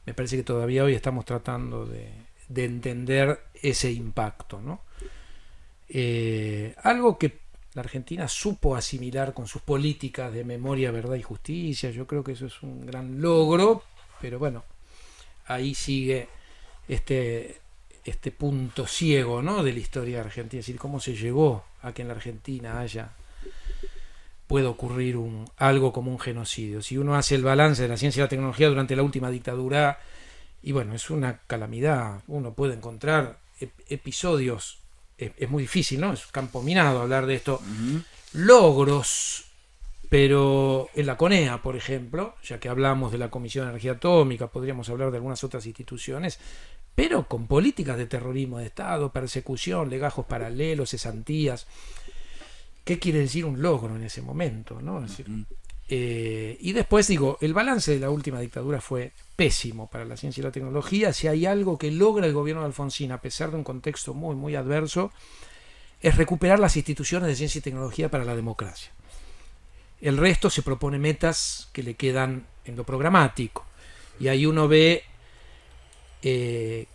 Me parece que todavía hoy estamos tratando de entender ese impacto, ¿no? Algo que la Argentina supo asimilar con sus políticas de memoria, verdad y justicia. Yo creo que eso es un gran logro, pero bueno, ahí sigue este punto ciego, ¿no?, de la historia argentina, es decir, cómo se llegó a que en la Argentina pueda ocurrir algo como un genocidio. Si uno hace el balance de la ciencia y la tecnología durante la última dictadura, y bueno, es una calamidad. Uno puede encontrar episodios, es muy difícil, ¿no? Es campo minado hablar de esto. Logros, pero en la CONEA, por ejemplo, ya que hablamos de la Comisión de Energía Atómica, podríamos hablar de algunas otras instituciones, pero con políticas de terrorismo de Estado, persecución, legajos paralelos, cesantías. ¿Qué quiere decir un logro en ese momento, ¿no? Es decir, y después digo, el balance de la última dictadura fue pésimo para la ciencia y la tecnología. Si hay algo que logra el gobierno de Alfonsín, a pesar de un contexto muy, muy adverso, es recuperar las instituciones de ciencia y tecnología para la democracia. El resto se propone metas que le quedan en lo programático. Y ahí uno ve que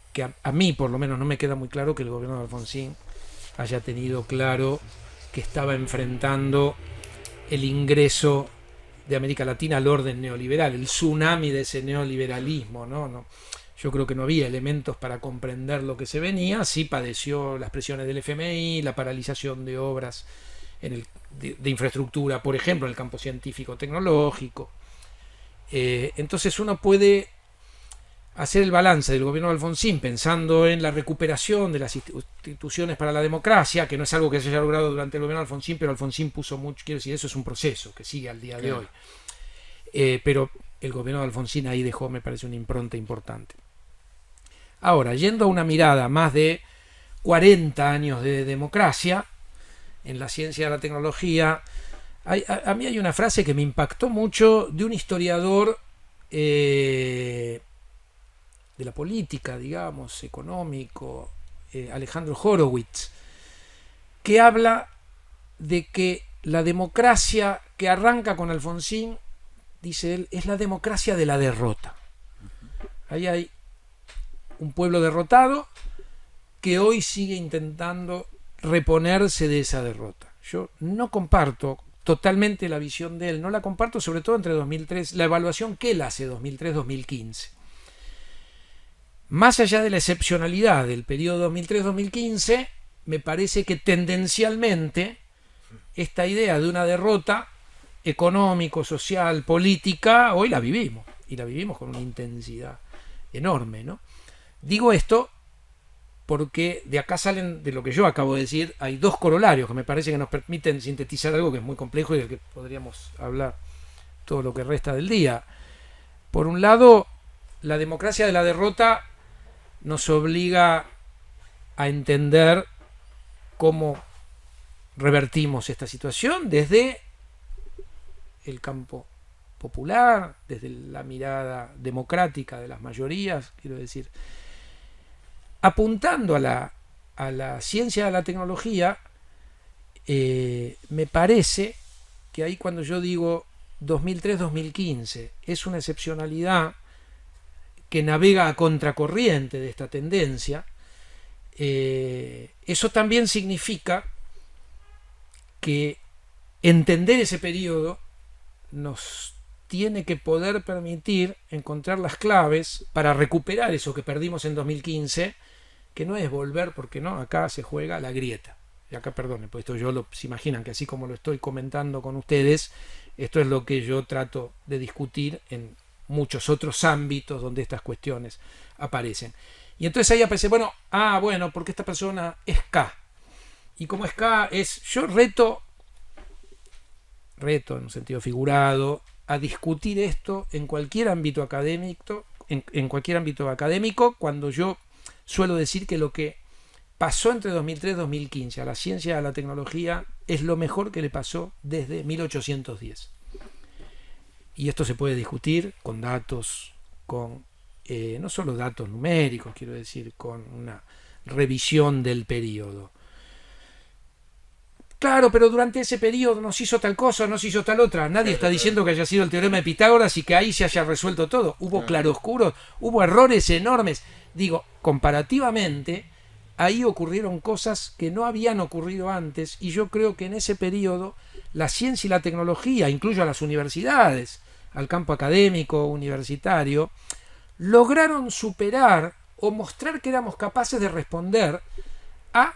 a mí por lo menos no me queda muy claro que el gobierno de Alfonsín haya tenido claro que estaba enfrentando el ingreso de América Latina al orden neoliberal, el tsunami de ese neoliberalismo, ¿no? Yo creo que no había elementos para comprender lo que se venía. Sí padeció las presiones del FMI, la paralización de obras de infraestructura, por ejemplo, en el campo científico-tecnológico. Entonces uno puede hacer el balance del gobierno de Alfonsín pensando en la recuperación de las instituciones para la democracia, que no es algo que se haya logrado durante el gobierno de Alfonsín, pero Alfonsín puso mucho, quiero decir, eso es un proceso que sigue al día de hoy. Pero el gobierno de Alfonsín ahí dejó, me parece, una impronta importante. Ahora, yendo a una mirada más de 40 años de democracia en la ciencia y la tecnología, a mí hay una frase que me impactó mucho de un historiador de la política, digamos, económico, Alejandro Horowitz, que habla de que la democracia que arranca con Alfonsín, dice él, es la democracia de la derrota. Ahí hay un pueblo derrotado que hoy sigue intentando reponerse de esa derrota. Yo no comparto totalmente la visión de él, no la comparto sobre todo entre 2003, la evaluación que él hace 2003-2015. Más allá de la excepcionalidad del periodo 2003-2015, me parece que tendencialmente esta idea de una derrota económico, social, política, hoy la vivimos, y la vivimos con una intensidad enorme, ¿no? Digo esto porque de acá salen, de lo que yo acabo de decir, hay dos corolarios que me parece que nos permiten sintetizar algo que es muy complejo y del que podríamos hablar todo lo que resta del día. Por un lado, la democracia de la derrota nos obliga a entender cómo revertimos esta situación desde el campo popular, desde la mirada democrática de las mayorías, quiero decir, apuntando a la ciencia, a la tecnología. Me parece que ahí, cuando yo digo 2003-2015, es una excepcionalidad que navega a contracorriente de esta tendencia. Eso también significa que entender ese periodo nos tiene que poder permitir encontrar las claves para recuperar eso que perdimos en 2015, que no es volver, porque no, acá se juega la grieta. Y acá, perdonen, pues esto se imaginan que así como lo estoy comentando con ustedes, esto es lo que yo trato de discutir en muchos otros ámbitos donde estas cuestiones aparecen. Y entonces ahí aparece, bueno, porque esta persona es K. Y como es K, yo reto en un sentido figurado, a discutir esto en cualquier ámbito académico, en cualquier ámbito académico, cuando yo suelo decir que lo que pasó entre 2003 y 2015 a la ciencia y a la tecnología es lo mejor que le pasó desde 1810. Y esto se puede discutir con datos, con no solo datos numéricos, quiero decir, con una revisión del periodo. Claro, pero durante ese periodo nos hizo tal cosa, nos hizo tal otra. Nadie está diciendo que haya sido el teorema de Pitágoras y que ahí se haya resuelto todo. Hubo claroscuros, hubo errores enormes. Digo, comparativamente, ahí ocurrieron cosas que no habían ocurrido antes, y yo creo que en ese periodo la ciencia y la tecnología, incluyo a las universidades, al campo académico, universitario, lograron superar o mostrar que éramos capaces de responder a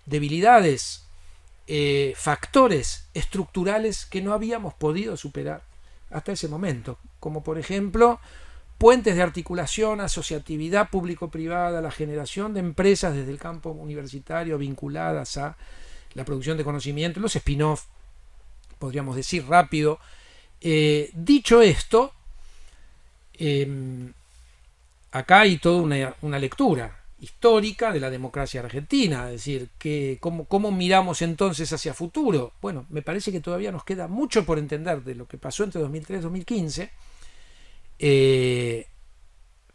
debilidades, factores estructurales que no habíamos podido superar hasta ese momento, como por ejemplo puentes de articulación, asociatividad público-privada, la generación de empresas desde el campo universitario vinculadas a la producción de conocimiento, los spin-off, podríamos decir rápido. Dicho esto, acá hay toda una lectura histórica de la democracia argentina, es decir, ¿cómo miramos entonces hacia futuro? Bueno, me parece que todavía nos queda mucho por entender de lo que pasó entre 2003 y 2015,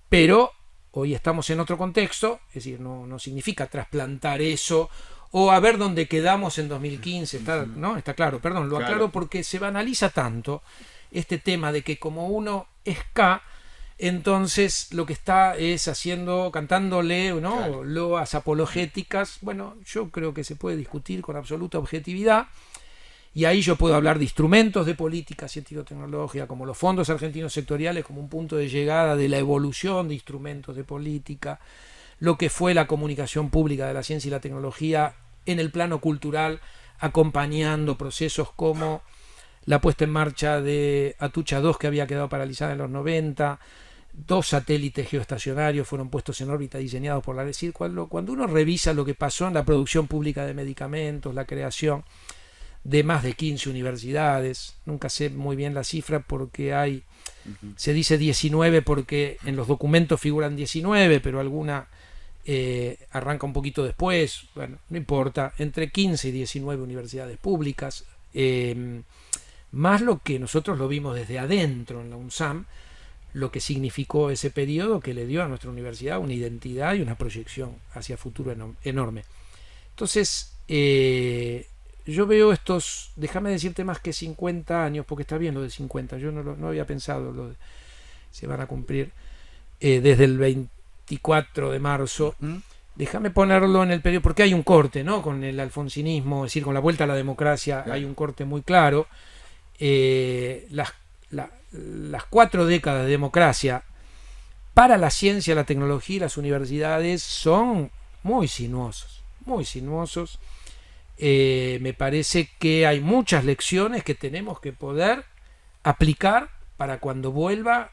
pero hoy estamos en otro contexto, es decir, no significa trasplantar eso o a ver dónde quedamos en 2015, ¿no? Está claro, perdón, lo aclaro porque se banaliza tanto este tema de que como uno es K, entonces lo que está es cantándole, ¿no?, loas apologéticas. Bueno, yo creo que se puede discutir con absoluta objetividad, y ahí yo puedo hablar de instrumentos de política científico-tecnológica, como los fondos argentinos sectoriales, como un punto de llegada de la evolución de instrumentos de política, lo que fue la comunicación pública de la ciencia y la tecnología en el plano cultural, acompañando procesos como la puesta en marcha de Atucha 2, que había quedado paralizada en los 90, 2 satélites geoestacionarios fueron puestos en órbita diseñados por la ARECID. Cuando uno revisa lo que pasó en la producción pública de medicamentos, la creación de más de 15 universidades, nunca sé muy bien la cifra porque se dice 19 porque en los documentos figuran 19, pero alguna arranca un poquito después, bueno, no importa, entre 15 y 19 universidades públicas, más lo que nosotros lo vimos desde adentro en la UNSAM, lo que significó ese periodo que le dio a nuestra universidad una identidad y una proyección hacia futuro enorme. Entonces, yo veo déjame decirte, más que 50 años, porque está bien lo de 50, yo no había pensado, se van a cumplir desde el 24 de marzo. Déjame ponerlo en el periodo, porque hay un corte, ¿no?, con el alfonsinismo, es decir, con la vuelta a la democracia, hay un corte muy claro. Las 4 décadas de democracia para la ciencia, la tecnología y las universidades son muy sinuosos, muy sinuosos. Me parece que hay muchas lecciones que tenemos que poder aplicar para cuando vuelva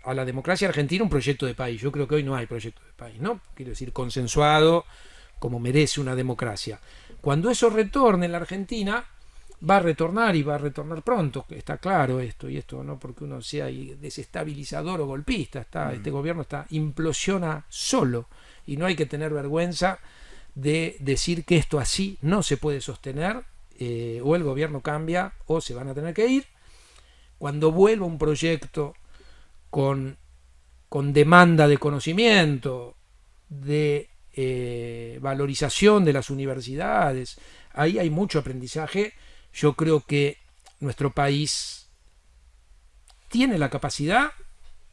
a la democracia argentina un proyecto de país. Yo creo que hoy no hay proyecto de país, ¿no? Quiero decir, consensuado como merece una democracia. Cuando eso retorne en la Argentina, va a retornar y va a retornar pronto, está claro esto, y esto no porque uno sea desestabilizador o golpista, este gobierno implosiona solo, y no hay que tener vergüenza de decir que esto así no se puede sostener, o el gobierno cambia o se van a tener que ir. Cuando vuelva un proyecto con demanda de conocimiento, de valorización de las universidades, ahí hay mucho aprendizaje. Yo creo que nuestro país tiene la capacidad,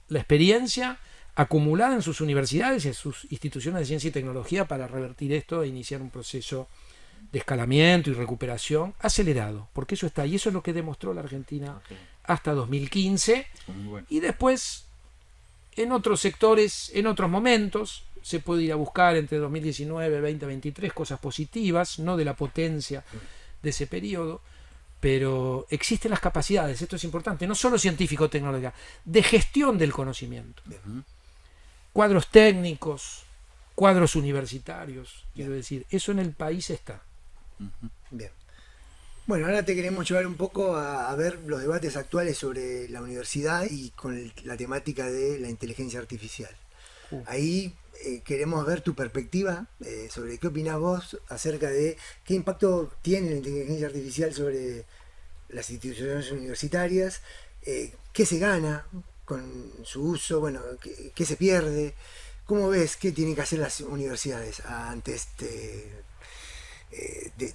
la experiencia acumulada en sus universidades y en sus instituciones de ciencia y tecnología para revertir esto e iniciar un proceso de escalamiento y recuperación acelerado, porque eso está, y eso es lo que demostró la Argentina hasta 2015, y después en otros sectores, en otros momentos, se puede ir a buscar entre 2019, 2023 cosas positivas, no de la potencia de ese periodo, pero existen las capacidades, esto es importante, no solo científico-tecnológica, de gestión del conocimiento. Cuadros técnicos, cuadros universitarios, quiero decir, eso en el país está. Bien. Bueno, ahora te queremos llevar un poco a ver los debates actuales sobre la universidad y con la temática de la inteligencia artificial. Ahí queremos ver tu perspectiva sobre qué opinás vos acerca de qué impacto tiene la inteligencia artificial sobre las instituciones universitarias, qué se gana con su uso, bueno, qué se pierde. ¿Cómo ves qué tienen que hacer las universidades ante este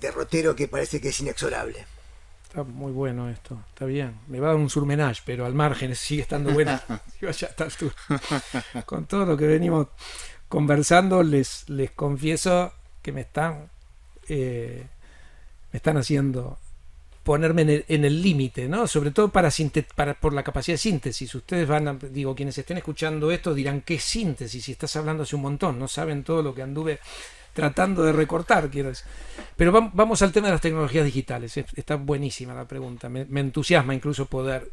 derrotero que parece que es inexorable? Está muy bueno esto, está bien. Me va a dar un surmenage, pero al margen sigue estando buena. Con todo lo que venimos conversando, les confieso que me están haciendo ponerme en el límite, ¿no? Sobre todo por la capacidad de síntesis. Ustedes quienes estén escuchando esto dirán, ¿qué síntesis? Si estás hablando hace un montón, no saben todo lo que anduve tratando de recortar, quiero decir. Pero vamos al tema de las tecnologías digitales. Está buenísima la pregunta. Me entusiasma incluso poder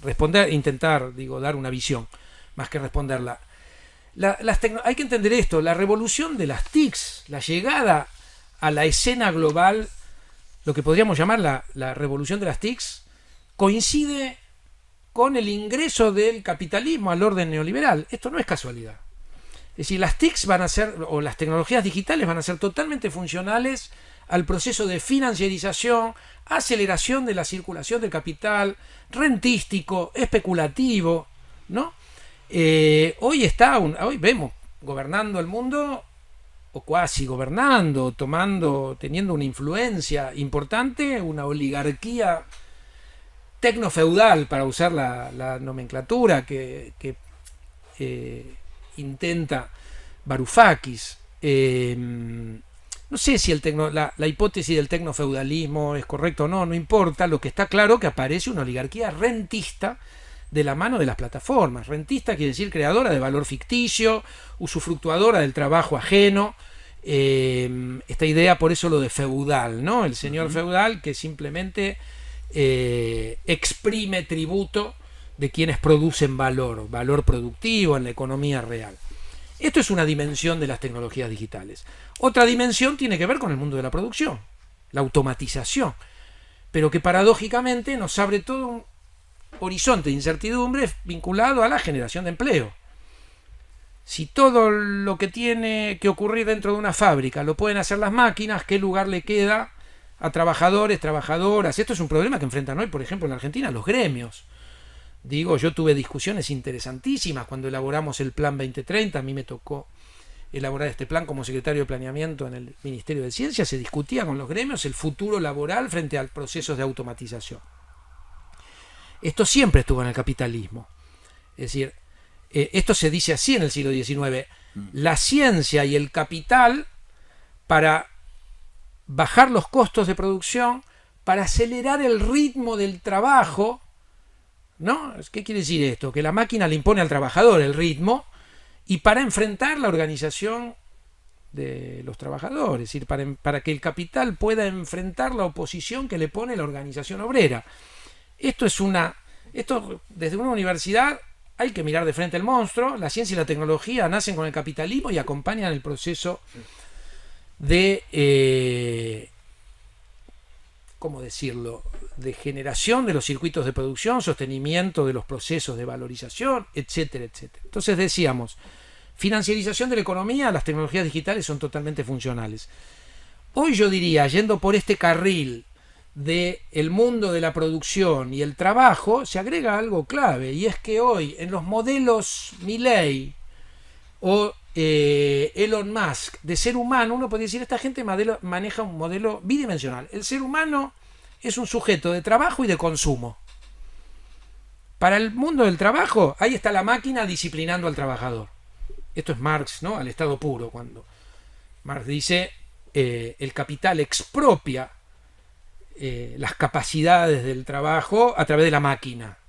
responder, intentar, dar una visión, más que responderla. Hay que entender esto, la revolución de las TICs, la llegada a la escena global, lo que podríamos llamar la revolución de las TICs, coincide con el ingreso del capitalismo al orden neoliberal. Esto no es casualidad. Es decir, las TICs o las tecnologías digitales van a ser totalmente funcionales al proceso de financiarización, aceleración de la circulación del capital, rentístico, especulativo, ¿no? Hoy vemos gobernando el mundo, o cuasi gobernando, teniendo una influencia importante, una oligarquía tecnofeudal, para usar la nomenclatura que intenta Varoufakis. No sé si la hipótesis del tecnofeudalismo es correcta o no, no importa. Lo que está claro que aparece una oligarquía rentista de la mano de las plataformas. Rentista quiere decir creadora de valor ficticio, usufructuadora del trabajo ajeno. Esta idea, por eso lo de feudal, ¿no? El señor feudal que simplemente exprime tributo de quienes producen valor productivo en la economía real. Esto es una dimensión de las tecnologías digitales. Otra dimensión tiene que ver con el mundo de la producción, la automatización, pero que paradójicamente nos abre todo un horizonte de incertidumbre vinculado a la generación de empleo. Si todo lo que tiene que ocurrir dentro de una fábrica lo pueden hacer las máquinas, ¿qué lugar le queda a trabajadores, trabajadoras? Esto es un problema que enfrentan hoy, por ejemplo, en Argentina, los gremios. Yo tuve discusiones interesantísimas cuando elaboramos el Plan 2030. A mí me tocó elaborar este plan como secretario de Planeamiento en el Ministerio de Ciencia. Se discutía con los gremios el futuro laboral frente a procesos de automatización. Esto siempre estuvo en el capitalismo. Es decir, esto se dice así en el siglo XIX. La ciencia y el capital, para bajar los costos de producción, para acelerar el ritmo del trabajo, ¿no? ¿Qué quiere decir esto? Que la máquina le impone al trabajador el ritmo y para enfrentar la organización de los trabajadores, es decir, para que el capital pueda enfrentar la oposición que le pone la organización obrera. Esto desde una universidad hay que mirar de frente al monstruo. La ciencia y la tecnología nacen con el capitalismo y acompañan el proceso de ¿cómo decirlo?, de generación de los circuitos de producción, sostenimiento de los procesos de valorización, etcétera, etcétera. Entonces decíamos, financiarización de la economía, las tecnologías digitales son totalmente funcionales. Hoy yo diría, yendo por este carril del mundo de la producción y el trabajo, se agrega algo clave, y es que hoy en los modelos Milley o Elon Musk de ser humano, uno podría decir, esta gente maneja un modelo bidimensional. El ser humano es un sujeto de trabajo y de consumo. Para el mundo del trabajo, ahí está la máquina disciplinando al trabajador. Esto es Marx, ¿no? Al estado puro, cuando Marx dice el capital expropia las capacidades del trabajo a través de la máquina.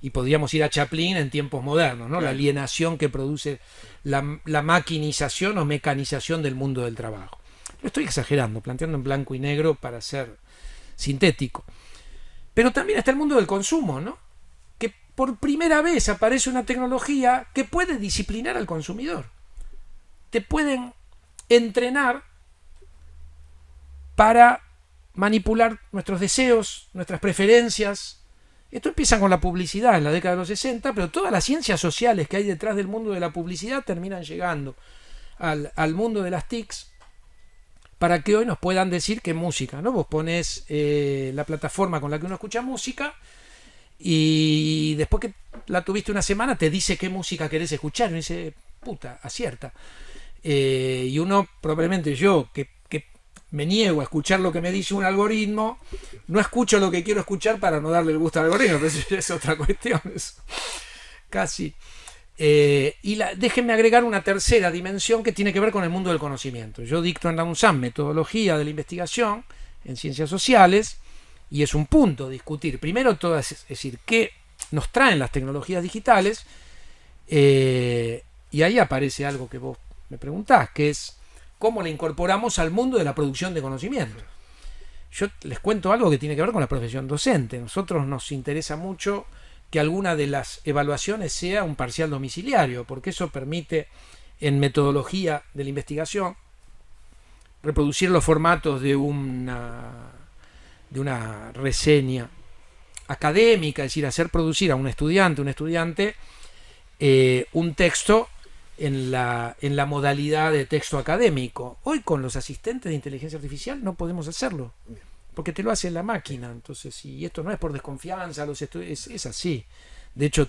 Y podríamos ir a Chaplin en tiempos modernos, ¿no? La alienación que produce la maquinización o mecanización del mundo del trabajo. Lo estoy exagerando, planteando en blanco y negro para ser sintético. Pero también está el mundo del consumo, ¿no? Que por primera vez aparece una tecnología que puede disciplinar al consumidor. Te pueden entrenar para manipular nuestros deseos, nuestras preferencias. Esto empieza con la publicidad en la década de los 60, pero todas las ciencias sociales que hay detrás del mundo de la publicidad terminan llegando al mundo de las TICs para que hoy nos puedan decir qué música, ¿no? Vos pones la plataforma con la que uno escucha música y después que la tuviste una semana te dice qué música querés escuchar y uno dice, puta, acierta. Y uno, probablemente yo, que me niego a escuchar lo que me dice un algoritmo, no escucho lo que quiero escuchar para no darle el gusto al algoritmo, pero eso ya es otra cuestión, eso. Casi. Déjenme agregar una tercera dimensión que tiene que ver con el mundo del conocimiento. Yo dicto en la UNSAM metodología de la investigación en ciencias sociales y es un punto discutir primero todas, es decir, qué nos traen las tecnologías digitales, y ahí aparece algo que vos me preguntás, que es cómo la incorporamos al mundo de la producción de conocimiento. Yo les cuento algo que tiene que ver con la profesión docente. Nosotros nos interesa mucho que alguna de las evaluaciones sea un parcial domiciliario, porque eso permite, en metodología de la investigación, reproducir los formatos de una reseña académica, es decir, hacer producir a un estudiante un texto en la modalidad de texto académico. Hoy con los asistentes de inteligencia artificial no podemos hacerlo, porque te lo hace la máquina. Entonces, y esto no es por desconfianza, es así. De hecho,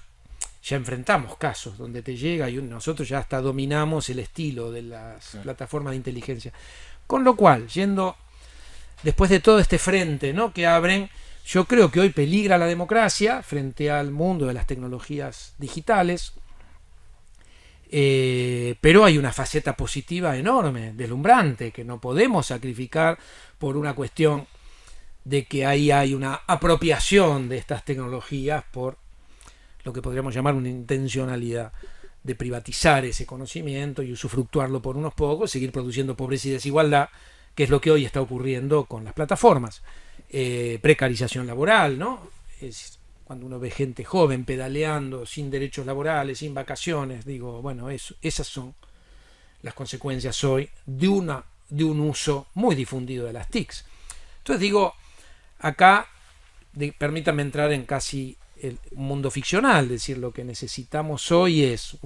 ya enfrentamos casos donde te llega y nosotros ya hasta dominamos el estilo de las plataformas de inteligencia. Con lo cual, yendo después de todo este frente, ¿no?, que abren, yo creo que hoy peligra la democracia frente al mundo de las tecnologías digitales. Pero hay una faceta positiva enorme, deslumbrante, que no podemos sacrificar por una cuestión de que ahí hay una apropiación de estas tecnologías por lo que podríamos llamar una intencionalidad de privatizar ese conocimiento y usufructuarlo por unos pocos, seguir produciendo pobreza y desigualdad, que es lo que hoy está ocurriendo con las plataformas. Precarización laboral, ¿no? Cuando uno ve gente joven pedaleando, sin derechos laborales, sin vacaciones, digo, bueno, esas son las consecuencias hoy de un uso muy difundido de las TICs. Entonces digo, acá, permítanme entrar en casi el mundo ficcional, es decir, lo que necesitamos hoy es,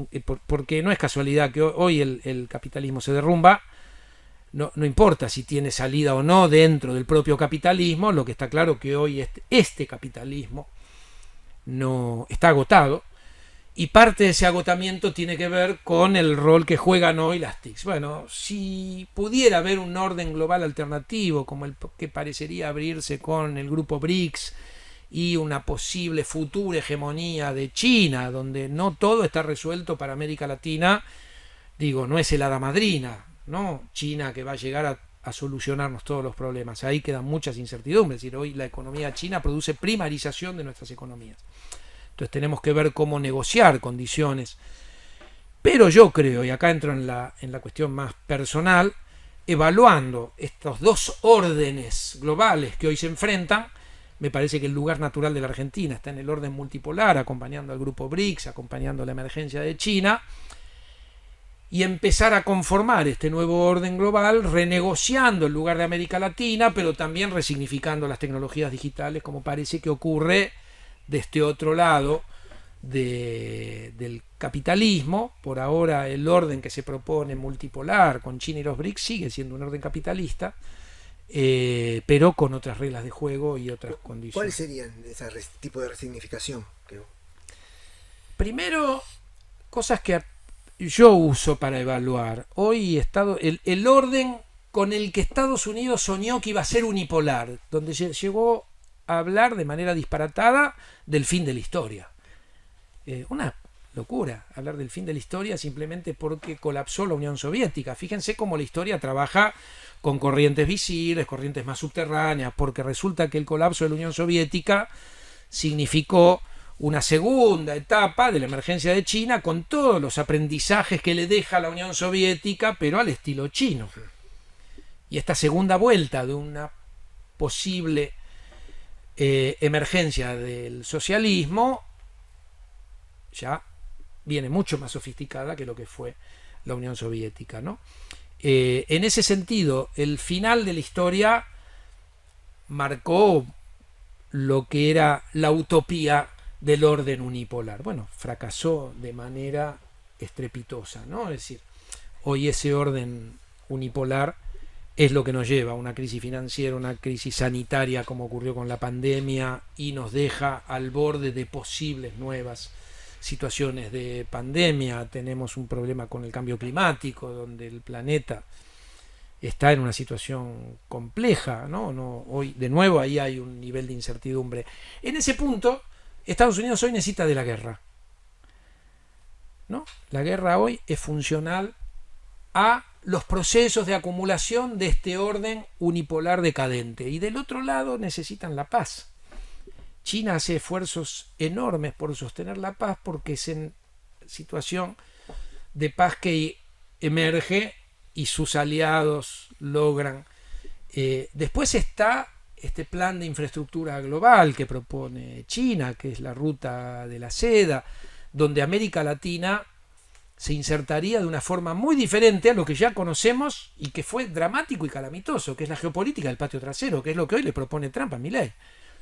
porque no es casualidad que hoy el capitalismo se derrumba, no importa si tiene salida o no dentro del propio capitalismo, lo que está claro que hoy este capitalismo no está agotado, y parte de ese agotamiento tiene que ver con el rol que juegan hoy las TICs. Bueno, si pudiera haber un orden global alternativo como el que parecería abrirse con el grupo BRICS y una posible futura hegemonía de China, donde no todo está resuelto para América Latina, digo, no es el hada madrina, ¿no? China que va a llegar a solucionarnos todos los problemas. Ahí quedan muchas incertidumbres. Es decir, hoy la economía china produce primarización de nuestras economías. Entonces tenemos que ver cómo negociar condiciones Pero yo creo, y acá entro en la cuestión más personal, evaluando estos dos órdenes globales que hoy se enfrentan, me parece que el lugar natural de la Argentina está en el orden multipolar, acompañando al grupo BRICS, acompañando la emergencia de China, y empezar a conformar este nuevo orden global, renegociando el lugar de América Latina, pero también resignificando las tecnologías digitales, como parece que ocurre de este otro lado del capitalismo. Por ahora el orden que se propone multipolar con China y los BRICS sigue siendo un orden capitalista, pero con otras reglas de juego y otras condiciones. ¿Cuáles serían ese tipo de resignificación? Primero, cosas que yo uso para evaluar. Hoy el orden con el que Estados Unidos soñó que iba a ser unipolar, donde llegó a hablar de manera disparatada del fin de la historia. Una locura hablar del fin de la historia simplemente porque colapsó la Unión Soviética. Fíjense cómo la historia trabaja con corrientes visibles, corrientes más subterráneas, porque resulta que el colapso de la Unión Soviética significó una segunda etapa de la emergencia de China con todos los aprendizajes que le deja la Unión Soviética, pero al estilo chino. Y esta segunda vuelta de una posible emergencia del socialismo ya viene mucho más sofisticada que lo que fue la Unión Soviética, ¿no? En ese sentido, el final de la historia marcó lo que era la utopía del orden unipolar. Bueno, fracasó de manera estrepitosa, ¿no? Es decir, hoy ese orden unipolar es lo que nos lleva a una crisis financiera, una crisis sanitaria como ocurrió con la pandemia, y nos deja al borde de posibles nuevas situaciones de pandemia. Tenemos un problema con el cambio climático, donde el planeta está en una situación compleja, ¿no? Hoy, de nuevo, ahí hay un nivel de incertidumbre. En ese punto, Estados Unidos hoy necesita de la guerra, ¿no? La guerra hoy es funcional a los procesos de acumulación de este orden unipolar decadente. Y del otro lado necesitan la paz. China hace esfuerzos enormes por sostener la paz porque es en situación de paz que emerge y sus aliados logran. Después está este plan de infraestructura global que propone China, que es la ruta de la seda, donde América Latina se insertaría de una forma muy diferente a lo que ya conocemos y que fue dramático y calamitoso, que es la geopolítica del patio trasero, que es lo que hoy le propone Trump a Milei.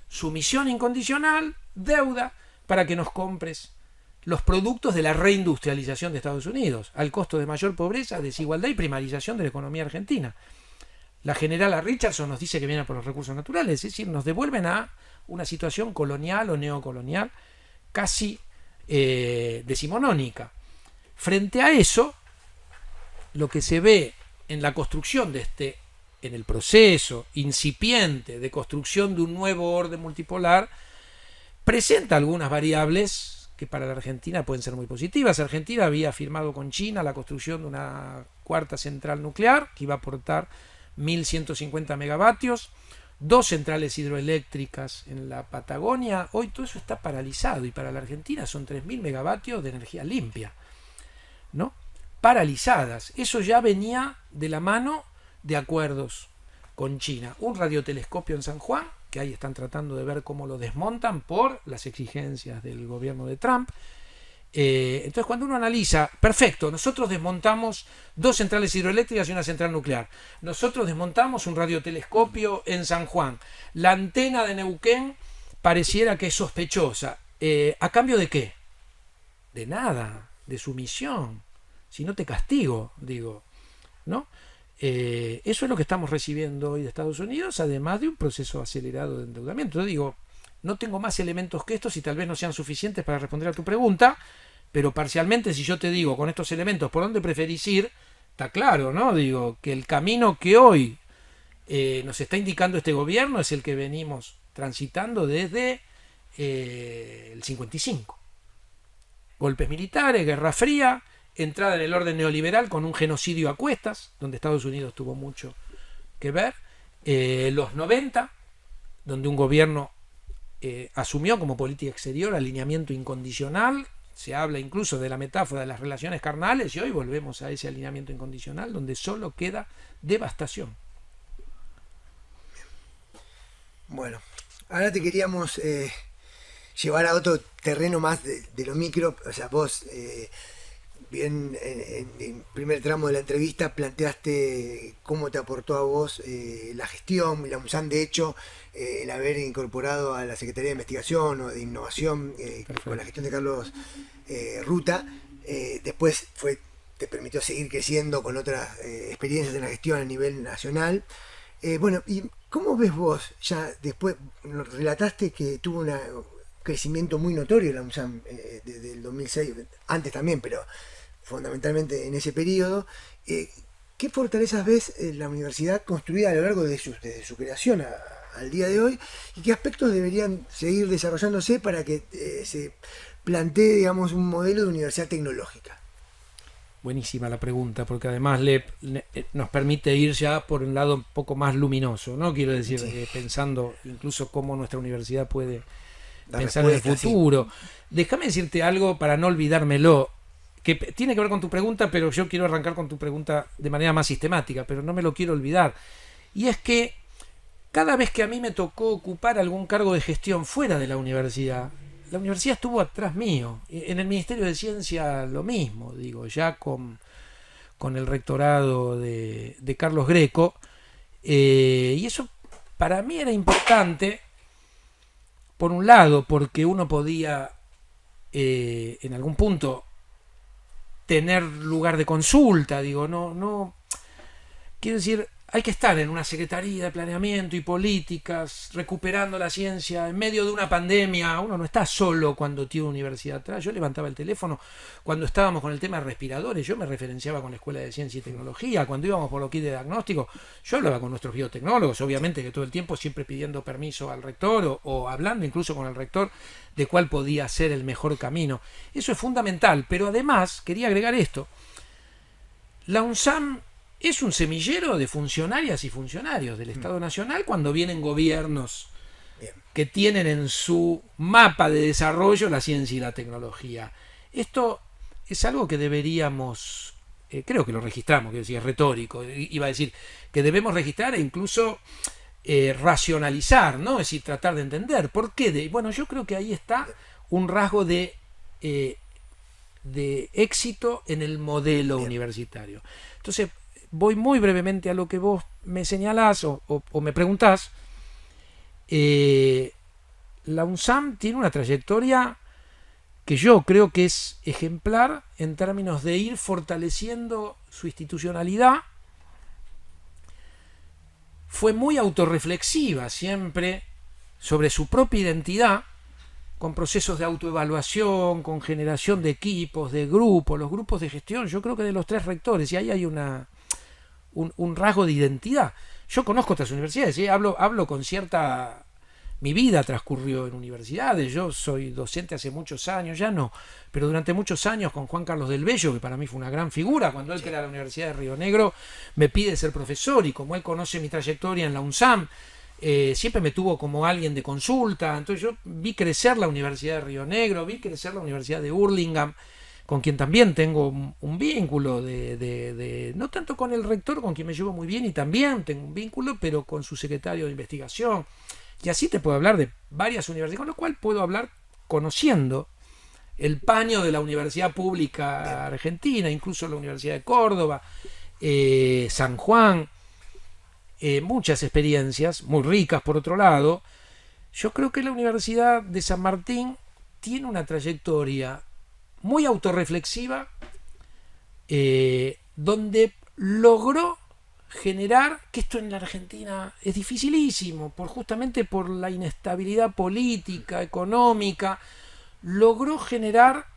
Sumisión incondicional, deuda, para que nos compres los productos de la reindustrialización de Estados Unidos, al costo de mayor pobreza, desigualdad y primarización de la economía argentina. La generala Richardson nos dice que viene por los recursos naturales, es decir, nos devuelven a una situación colonial o neocolonial casi decimonónica. Frente a eso, lo que se ve en la construcción en el proceso incipiente de construcción de un nuevo orden multipolar, presenta algunas variables que para la Argentina pueden ser muy positivas. Argentina había firmado con China la construcción de una cuarta central nuclear que iba a aportar 1.150 megavatios, 2 centrales hidroeléctricas en la Patagonia. Hoy todo eso está paralizado y para la Argentina son 3.000 megavatios de energía limpia, ¿no? Paralizadas. Eso ya venía de la mano de acuerdos con China. Un radiotelescopio en San Juan, que ahí están tratando de ver cómo lo desmontan por las exigencias del gobierno de Trump. Entonces, cuando uno analiza, perfecto, nosotros desmontamos 2 centrales hidroeléctricas y una central nuclear. Nosotros desmontamos un radiotelescopio en San Juan. La antena de Neuquén pareciera que es sospechosa. ¿A cambio de qué? De nada, de sumisión. Si no te castigo, digo, ¿no? Eso es lo que estamos recibiendo hoy de Estados Unidos, además de un proceso acelerado de endeudamiento. Yo digo, no tengo más elementos que estos y tal vez no sean suficientes para responder a tu pregunta, pero parcialmente, si yo te digo con estos elementos por dónde preferís ir, está claro, ¿no? Digo, que el camino que hoy nos está indicando este gobierno es el que venimos transitando desde el 55. Golpes militares, Guerra Fría, entrada en el orden neoliberal con un genocidio a cuestas, donde Estados Unidos tuvo mucho que ver, los 90, donde un gobierno asumió como política exterior alineamiento incondicional se habla incluso de la metáfora de las relaciones carnales, y hoy volvemos a ese alineamiento incondicional donde solo queda devastación. Bueno, ahora te queríamos llevar a otro terreno más de lo micro. O sea, vos, bien en el primer tramo de la entrevista, planteaste cómo te aportó a vos la gestión, la UNSAM, de hecho, el haber incorporado a la Secretaría de Investigación o de Innovación con la gestión de Carlos Ruta. Después te permitió seguir creciendo con otras experiencias en la gestión a nivel nacional. Bueno, ¿y cómo ves vos? Ya después relataste que tuvo un crecimiento muy notorio la UNSAM desde el 2006, antes también, pero fundamentalmente en ese periodo. ¿Qué fortalezas ves en la universidad construida a lo largo desde su creación al día de hoy? ¿Y qué aspectos deberían seguir desarrollándose para que se plantee, digamos, un modelo de universidad tecnológica? Buenísima la pregunta, porque además nos permite ir ya por un lado un poco más luminoso, ¿no? Quiero decir, sí, pensando incluso cómo nuestra universidad puede pensar en el futuro. Sí. Déjame decirte algo para no olvidármelo, que tiene que ver con tu pregunta, pero yo quiero arrancar con tu pregunta de manera más sistemática, pero no me lo quiero olvidar. Y es que cada vez que a mí me tocó ocupar algún cargo de gestión fuera de la universidad estuvo atrás mío. En el Ministerio de Ciencia lo mismo, digo, ya con el rectorado de Carlos Greco. Y eso para mí era importante, por un lado, porque uno podía en algún punto tener lugar de consulta, digo, no quiero decir, hay que estar en una Secretaría de Planeamiento y Políticas, recuperando la ciencia en medio de una pandemia. Uno no está solo cuando tiene universidad atrás. Yo levantaba el teléfono cuando estábamos con el tema de respiradores, yo me referenciaba con la Escuela de Ciencia y Tecnología. Cuando íbamos por los kits de diagnóstico, yo hablaba con nuestros biotecnólogos, obviamente que todo el tiempo siempre pidiendo permiso al rector o hablando incluso con el rector de cuál podía ser el mejor camino. Eso es fundamental, pero además quería agregar esto. La UNSAM es un semillero de funcionarias y funcionarios del Estado Nacional cuando vienen gobiernos que tienen en su mapa de desarrollo la ciencia y la tecnología. Esto es algo que deberíamos, creo que lo registramos, quiero decir, es retórico, iba a decir que debemos registrar e incluso racionalizar, ¿no? Es decir, tratar de entender. ¿Por qué? Bueno, yo creo que ahí está un rasgo de éxito en el modelo universitario. Entonces, voy muy brevemente a lo que vos me señalás o me preguntás. La UNSAM tiene una trayectoria que yo creo que es ejemplar en términos de ir fortaleciendo su institucionalidad. Fue muy autorreflexiva siempre sobre su propia identidad, con procesos de autoevaluación, con generación de equipos, de grupos, los grupos de gestión. Yo creo que de los 3 rectores, y ahí hay un rasgo de identidad. Yo conozco otras universidades, ¿sí? hablo con cierta... Mi vida transcurrió en universidades, yo soy docente hace muchos años, ya no, pero durante muchos años con Juan Carlos del Bello, que para mí fue una gran figura, cuando él crea la Universidad de Río Negro, me pide ser profesor, y como él conoce mi trayectoria en la UNSAM, siempre me tuvo como alguien de consulta. Entonces yo vi crecer la Universidad de Río Negro, vi crecer la Universidad de Hurlingham, con quien también tengo un vínculo no tanto con el rector, con quien me llevo muy bien, y también tengo un vínculo, pero con su secretario de investigación. Y así te puedo hablar de varias universidades, con lo cual puedo hablar conociendo el paño de la Universidad Pública Argentina, incluso la Universidad de Córdoba, San Juan, muchas experiencias muy ricas por otro lado. Yo creo que la Universidad de San Martín tiene una trayectoria muy autorreflexiva, donde logró generar, que esto en la Argentina es dificilísimo, justamente por la inestabilidad política, económica, logró generar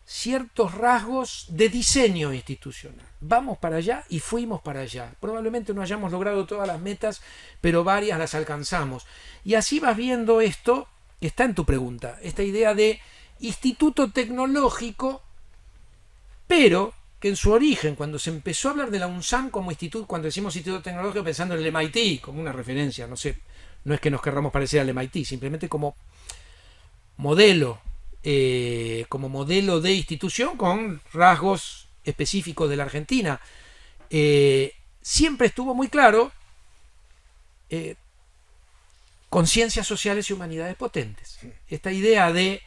ciertos rasgos de diseño institucional. Vamos para allá y fuimos para allá. Probablemente no hayamos logrado todas las metas, pero varias las alcanzamos. Y así vas viendo esto, está en tu pregunta, esta idea de instituto tecnológico, pero que en su origen, cuando se empezó a hablar de la UNSAM como instituto, cuando decimos instituto tecnológico pensando en el MIT, como una referencia, no sé, no es que nos querramos parecer al MIT, simplemente como modelo como modelo de institución con rasgos específicos de la Argentina. Siempre estuvo muy claro con ciencias sociales y humanidades potentes. Esta idea de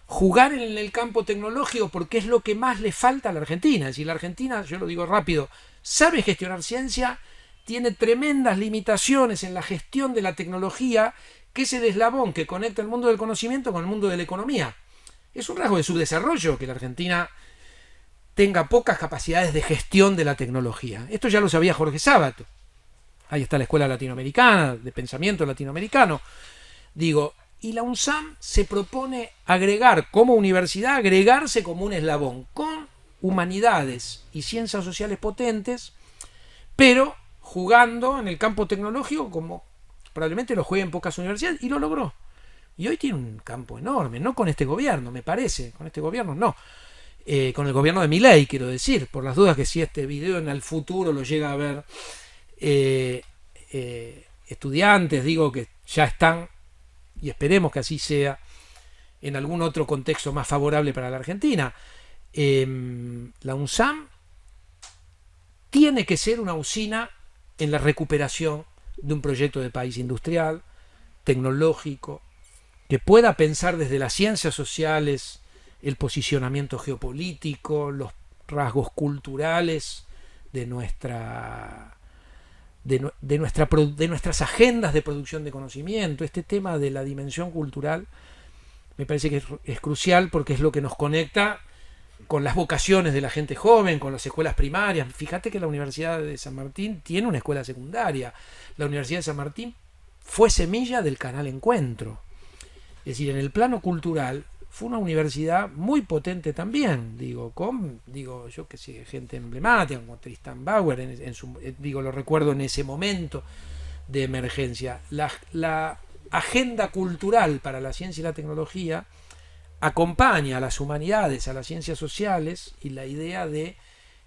jugar en el campo tecnológico porque es lo que más le falta a la Argentina. Es decir, la Argentina, yo lo digo rápido, sabe gestionar ciencia, tiene tremendas limitaciones en la gestión de la tecnología, que es el eslabón que conecta el mundo del conocimiento con el mundo de la economía. Es un rasgo de subdesarrollo que la Argentina tenga pocas capacidades de gestión de la tecnología. Esto ya lo sabía Jorge Sábato. Ahí está la Escuela Latinoamericana, de pensamiento latinoamericano. Digo, y la UNSAM se propone agregar como universidad, agregarse como un eslabón con humanidades y ciencias sociales potentes, pero jugando en el campo tecnológico como probablemente lo jueguen pocas universidades, y lo logró. Y hoy tiene un campo enorme, no con este gobierno, me parece, con este gobierno no. Con el gobierno de Milei, quiero decir, por las dudas que si este video en el futuro lo llega a ver estudiantes, digo que ya están, y esperemos que así sea, en algún otro contexto más favorable para la Argentina. La UNSAM tiene que ser una usina en la recuperación de un proyecto de país industrial, tecnológico, que pueda pensar desde las ciencias sociales el posicionamiento geopolítico, los rasgos culturales de nuestras agendas de producción de conocimiento. Este tema de la dimensión cultural me parece que es crucial porque es lo que nos conecta con las vocaciones de la gente joven, con las escuelas primarias. Fíjate que la Universidad de San Martín tiene una escuela secundaria. La Universidad de San Martín fue semilla del Canal Encuentro. Es decir, en el plano cultural fue una universidad muy potente también, yo que sé, gente emblemática como Tristan Bauer, lo recuerdo en ese momento de emergencia. La agenda cultural para la ciencia y la tecnología acompaña a las humanidades, a las ciencias sociales, y la idea de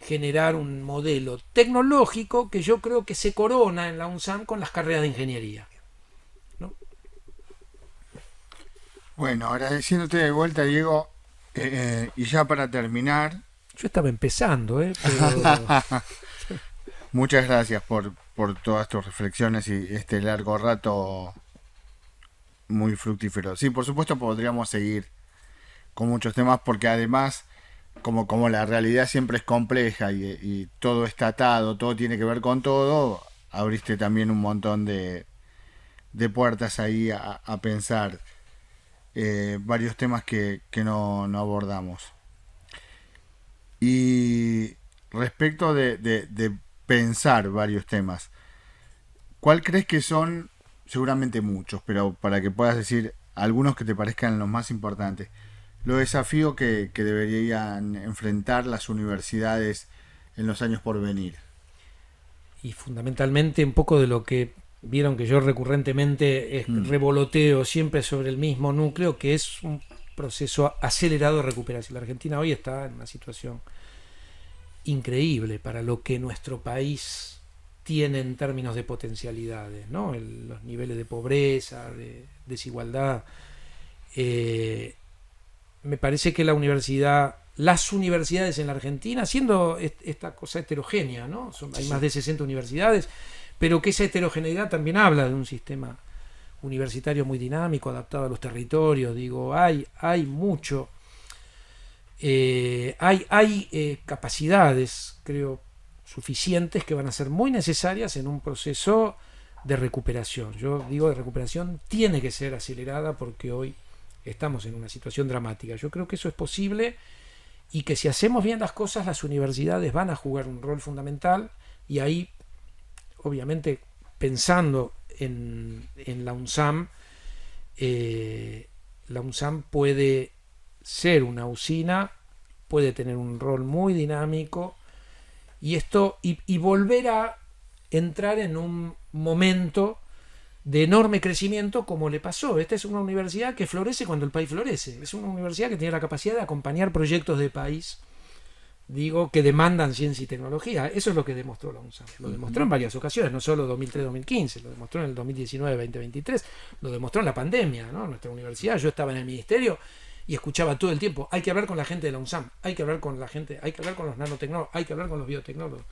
generar un modelo tecnológico que yo creo que se corona en la UNSAM con las carreras de ingeniería, ¿no? Bueno, agradeciéndote de vuelta, Diego, y ya para terminar... Yo estaba empezando, pero... Muchas gracias por todas tus reflexiones y este largo rato muy fructífero. Sí, por supuesto podríamos seguir con muchos temas porque además, como la realidad siempre es compleja y todo está atado, todo tiene que ver con todo, abriste también un montón de puertas ahí a pensar varios temas que no abordamos. Y respecto de pensar varios temas, ¿cuál crees que son? Seguramente muchos, pero para que puedas decir algunos que te parezcan los más importantes, los desafíos que deberían enfrentar las universidades en los años por venir. Y fundamentalmente un poco de lo que vieron que yo recurrentemente revoloteo siempre sobre el mismo núcleo, que es un proceso acelerado de recuperación. La Argentina hoy está en una situación increíble para lo que nuestro país tiene en términos de potencialidades, ¿no? Los niveles de pobreza, de desigualdad. Me parece que las universidades en la Argentina, siendo esta cosa heterogénea, ¿no? Hay más de 60 universidades, pero que esa heterogeneidad también habla de un sistema universitario muy dinámico, adaptado a los territorios. Hay mucho, hay capacidades, creo, suficientes que van a ser muy necesarias en un proceso de recuperación. Yo digo, de recuperación tiene que ser acelerada porque hoy estamos en una situación dramática. Yo creo que eso es posible y que si hacemos bien las cosas, las universidades van a jugar un rol fundamental, y ahí, obviamente, pensando en la UNSAM, la UNSAM puede ser una usina, puede tener un rol muy dinámico, y volver a entrar en un momento de enorme crecimiento como le pasó. Esta es una universidad que florece cuando el país florece. Es una universidad que tiene la capacidad de acompañar proyectos de país, que demandan ciencia y tecnología. Eso es lo que demostró la UNSAM. Lo demostró en varias ocasiones, no solo 2003-2015, lo demostró en el 2019-2023, lo demostró en la pandemia, ¿no? Nuestra universidad, yo estaba en el ministerio y escuchaba todo el tiempo, hay que hablar con la gente de la UNSAM, hay que hablar con la gente, hay que hablar con los nanotecnólogos, hay que hablar con los biotecnólogos.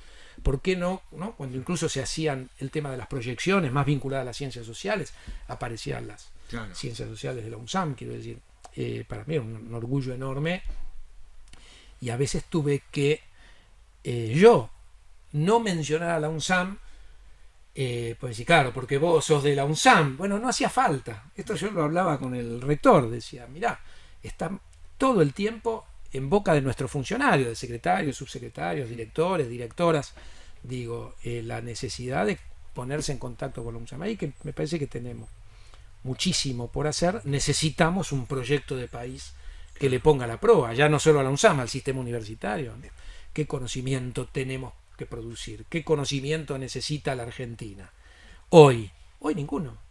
¿Por qué no? Cuando incluso se hacían el tema de las proyecciones más vinculadas a las ciencias sociales, aparecían las ciencias sociales de la UNSAM, quiero decir, para mí era un orgullo enorme, y a veces tuve que yo no mencionar a la UNSAM, pues sí, claro, porque vos sos de la UNSAM. Bueno, no hacía falta. Esto yo lo hablaba con el rector, decía, mirá, está todo el tiempo en boca de nuestros funcionarios, de secretarios, subsecretarios, directores, directoras, digo, la necesidad de ponerse en contacto con la UNSAM. Ahí que me parece que tenemos muchísimo por hacer. Necesitamos un proyecto de país que le ponga a la prueba, ya no solo a la UNSAM, al sistema universitario. ¿Qué conocimiento tenemos que producir? ¿Qué conocimiento necesita la Argentina? Hoy ninguno.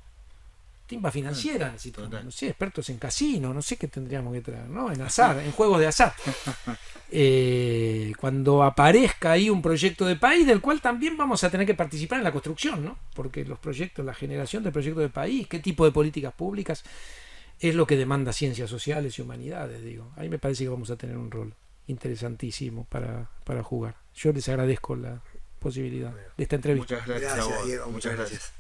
Timba financiera necesitamos, no sé, expertos en casino, no sé qué tendríamos que traer, ¿no? En azar, en juegos de azar. Cuando aparezca ahí un proyecto de país del cual también vamos a tener que participar en la construcción, ¿no? Porque los proyectos, la generación de proyectos de país, qué tipo de políticas públicas es lo que demanda ciencias sociales y humanidades, digo. Ahí me parece que vamos a tener un rol interesantísimo para jugar. Yo les agradezco la posibilidad de esta entrevista. Muchas gracias a vos. Diego, Muchas gracias.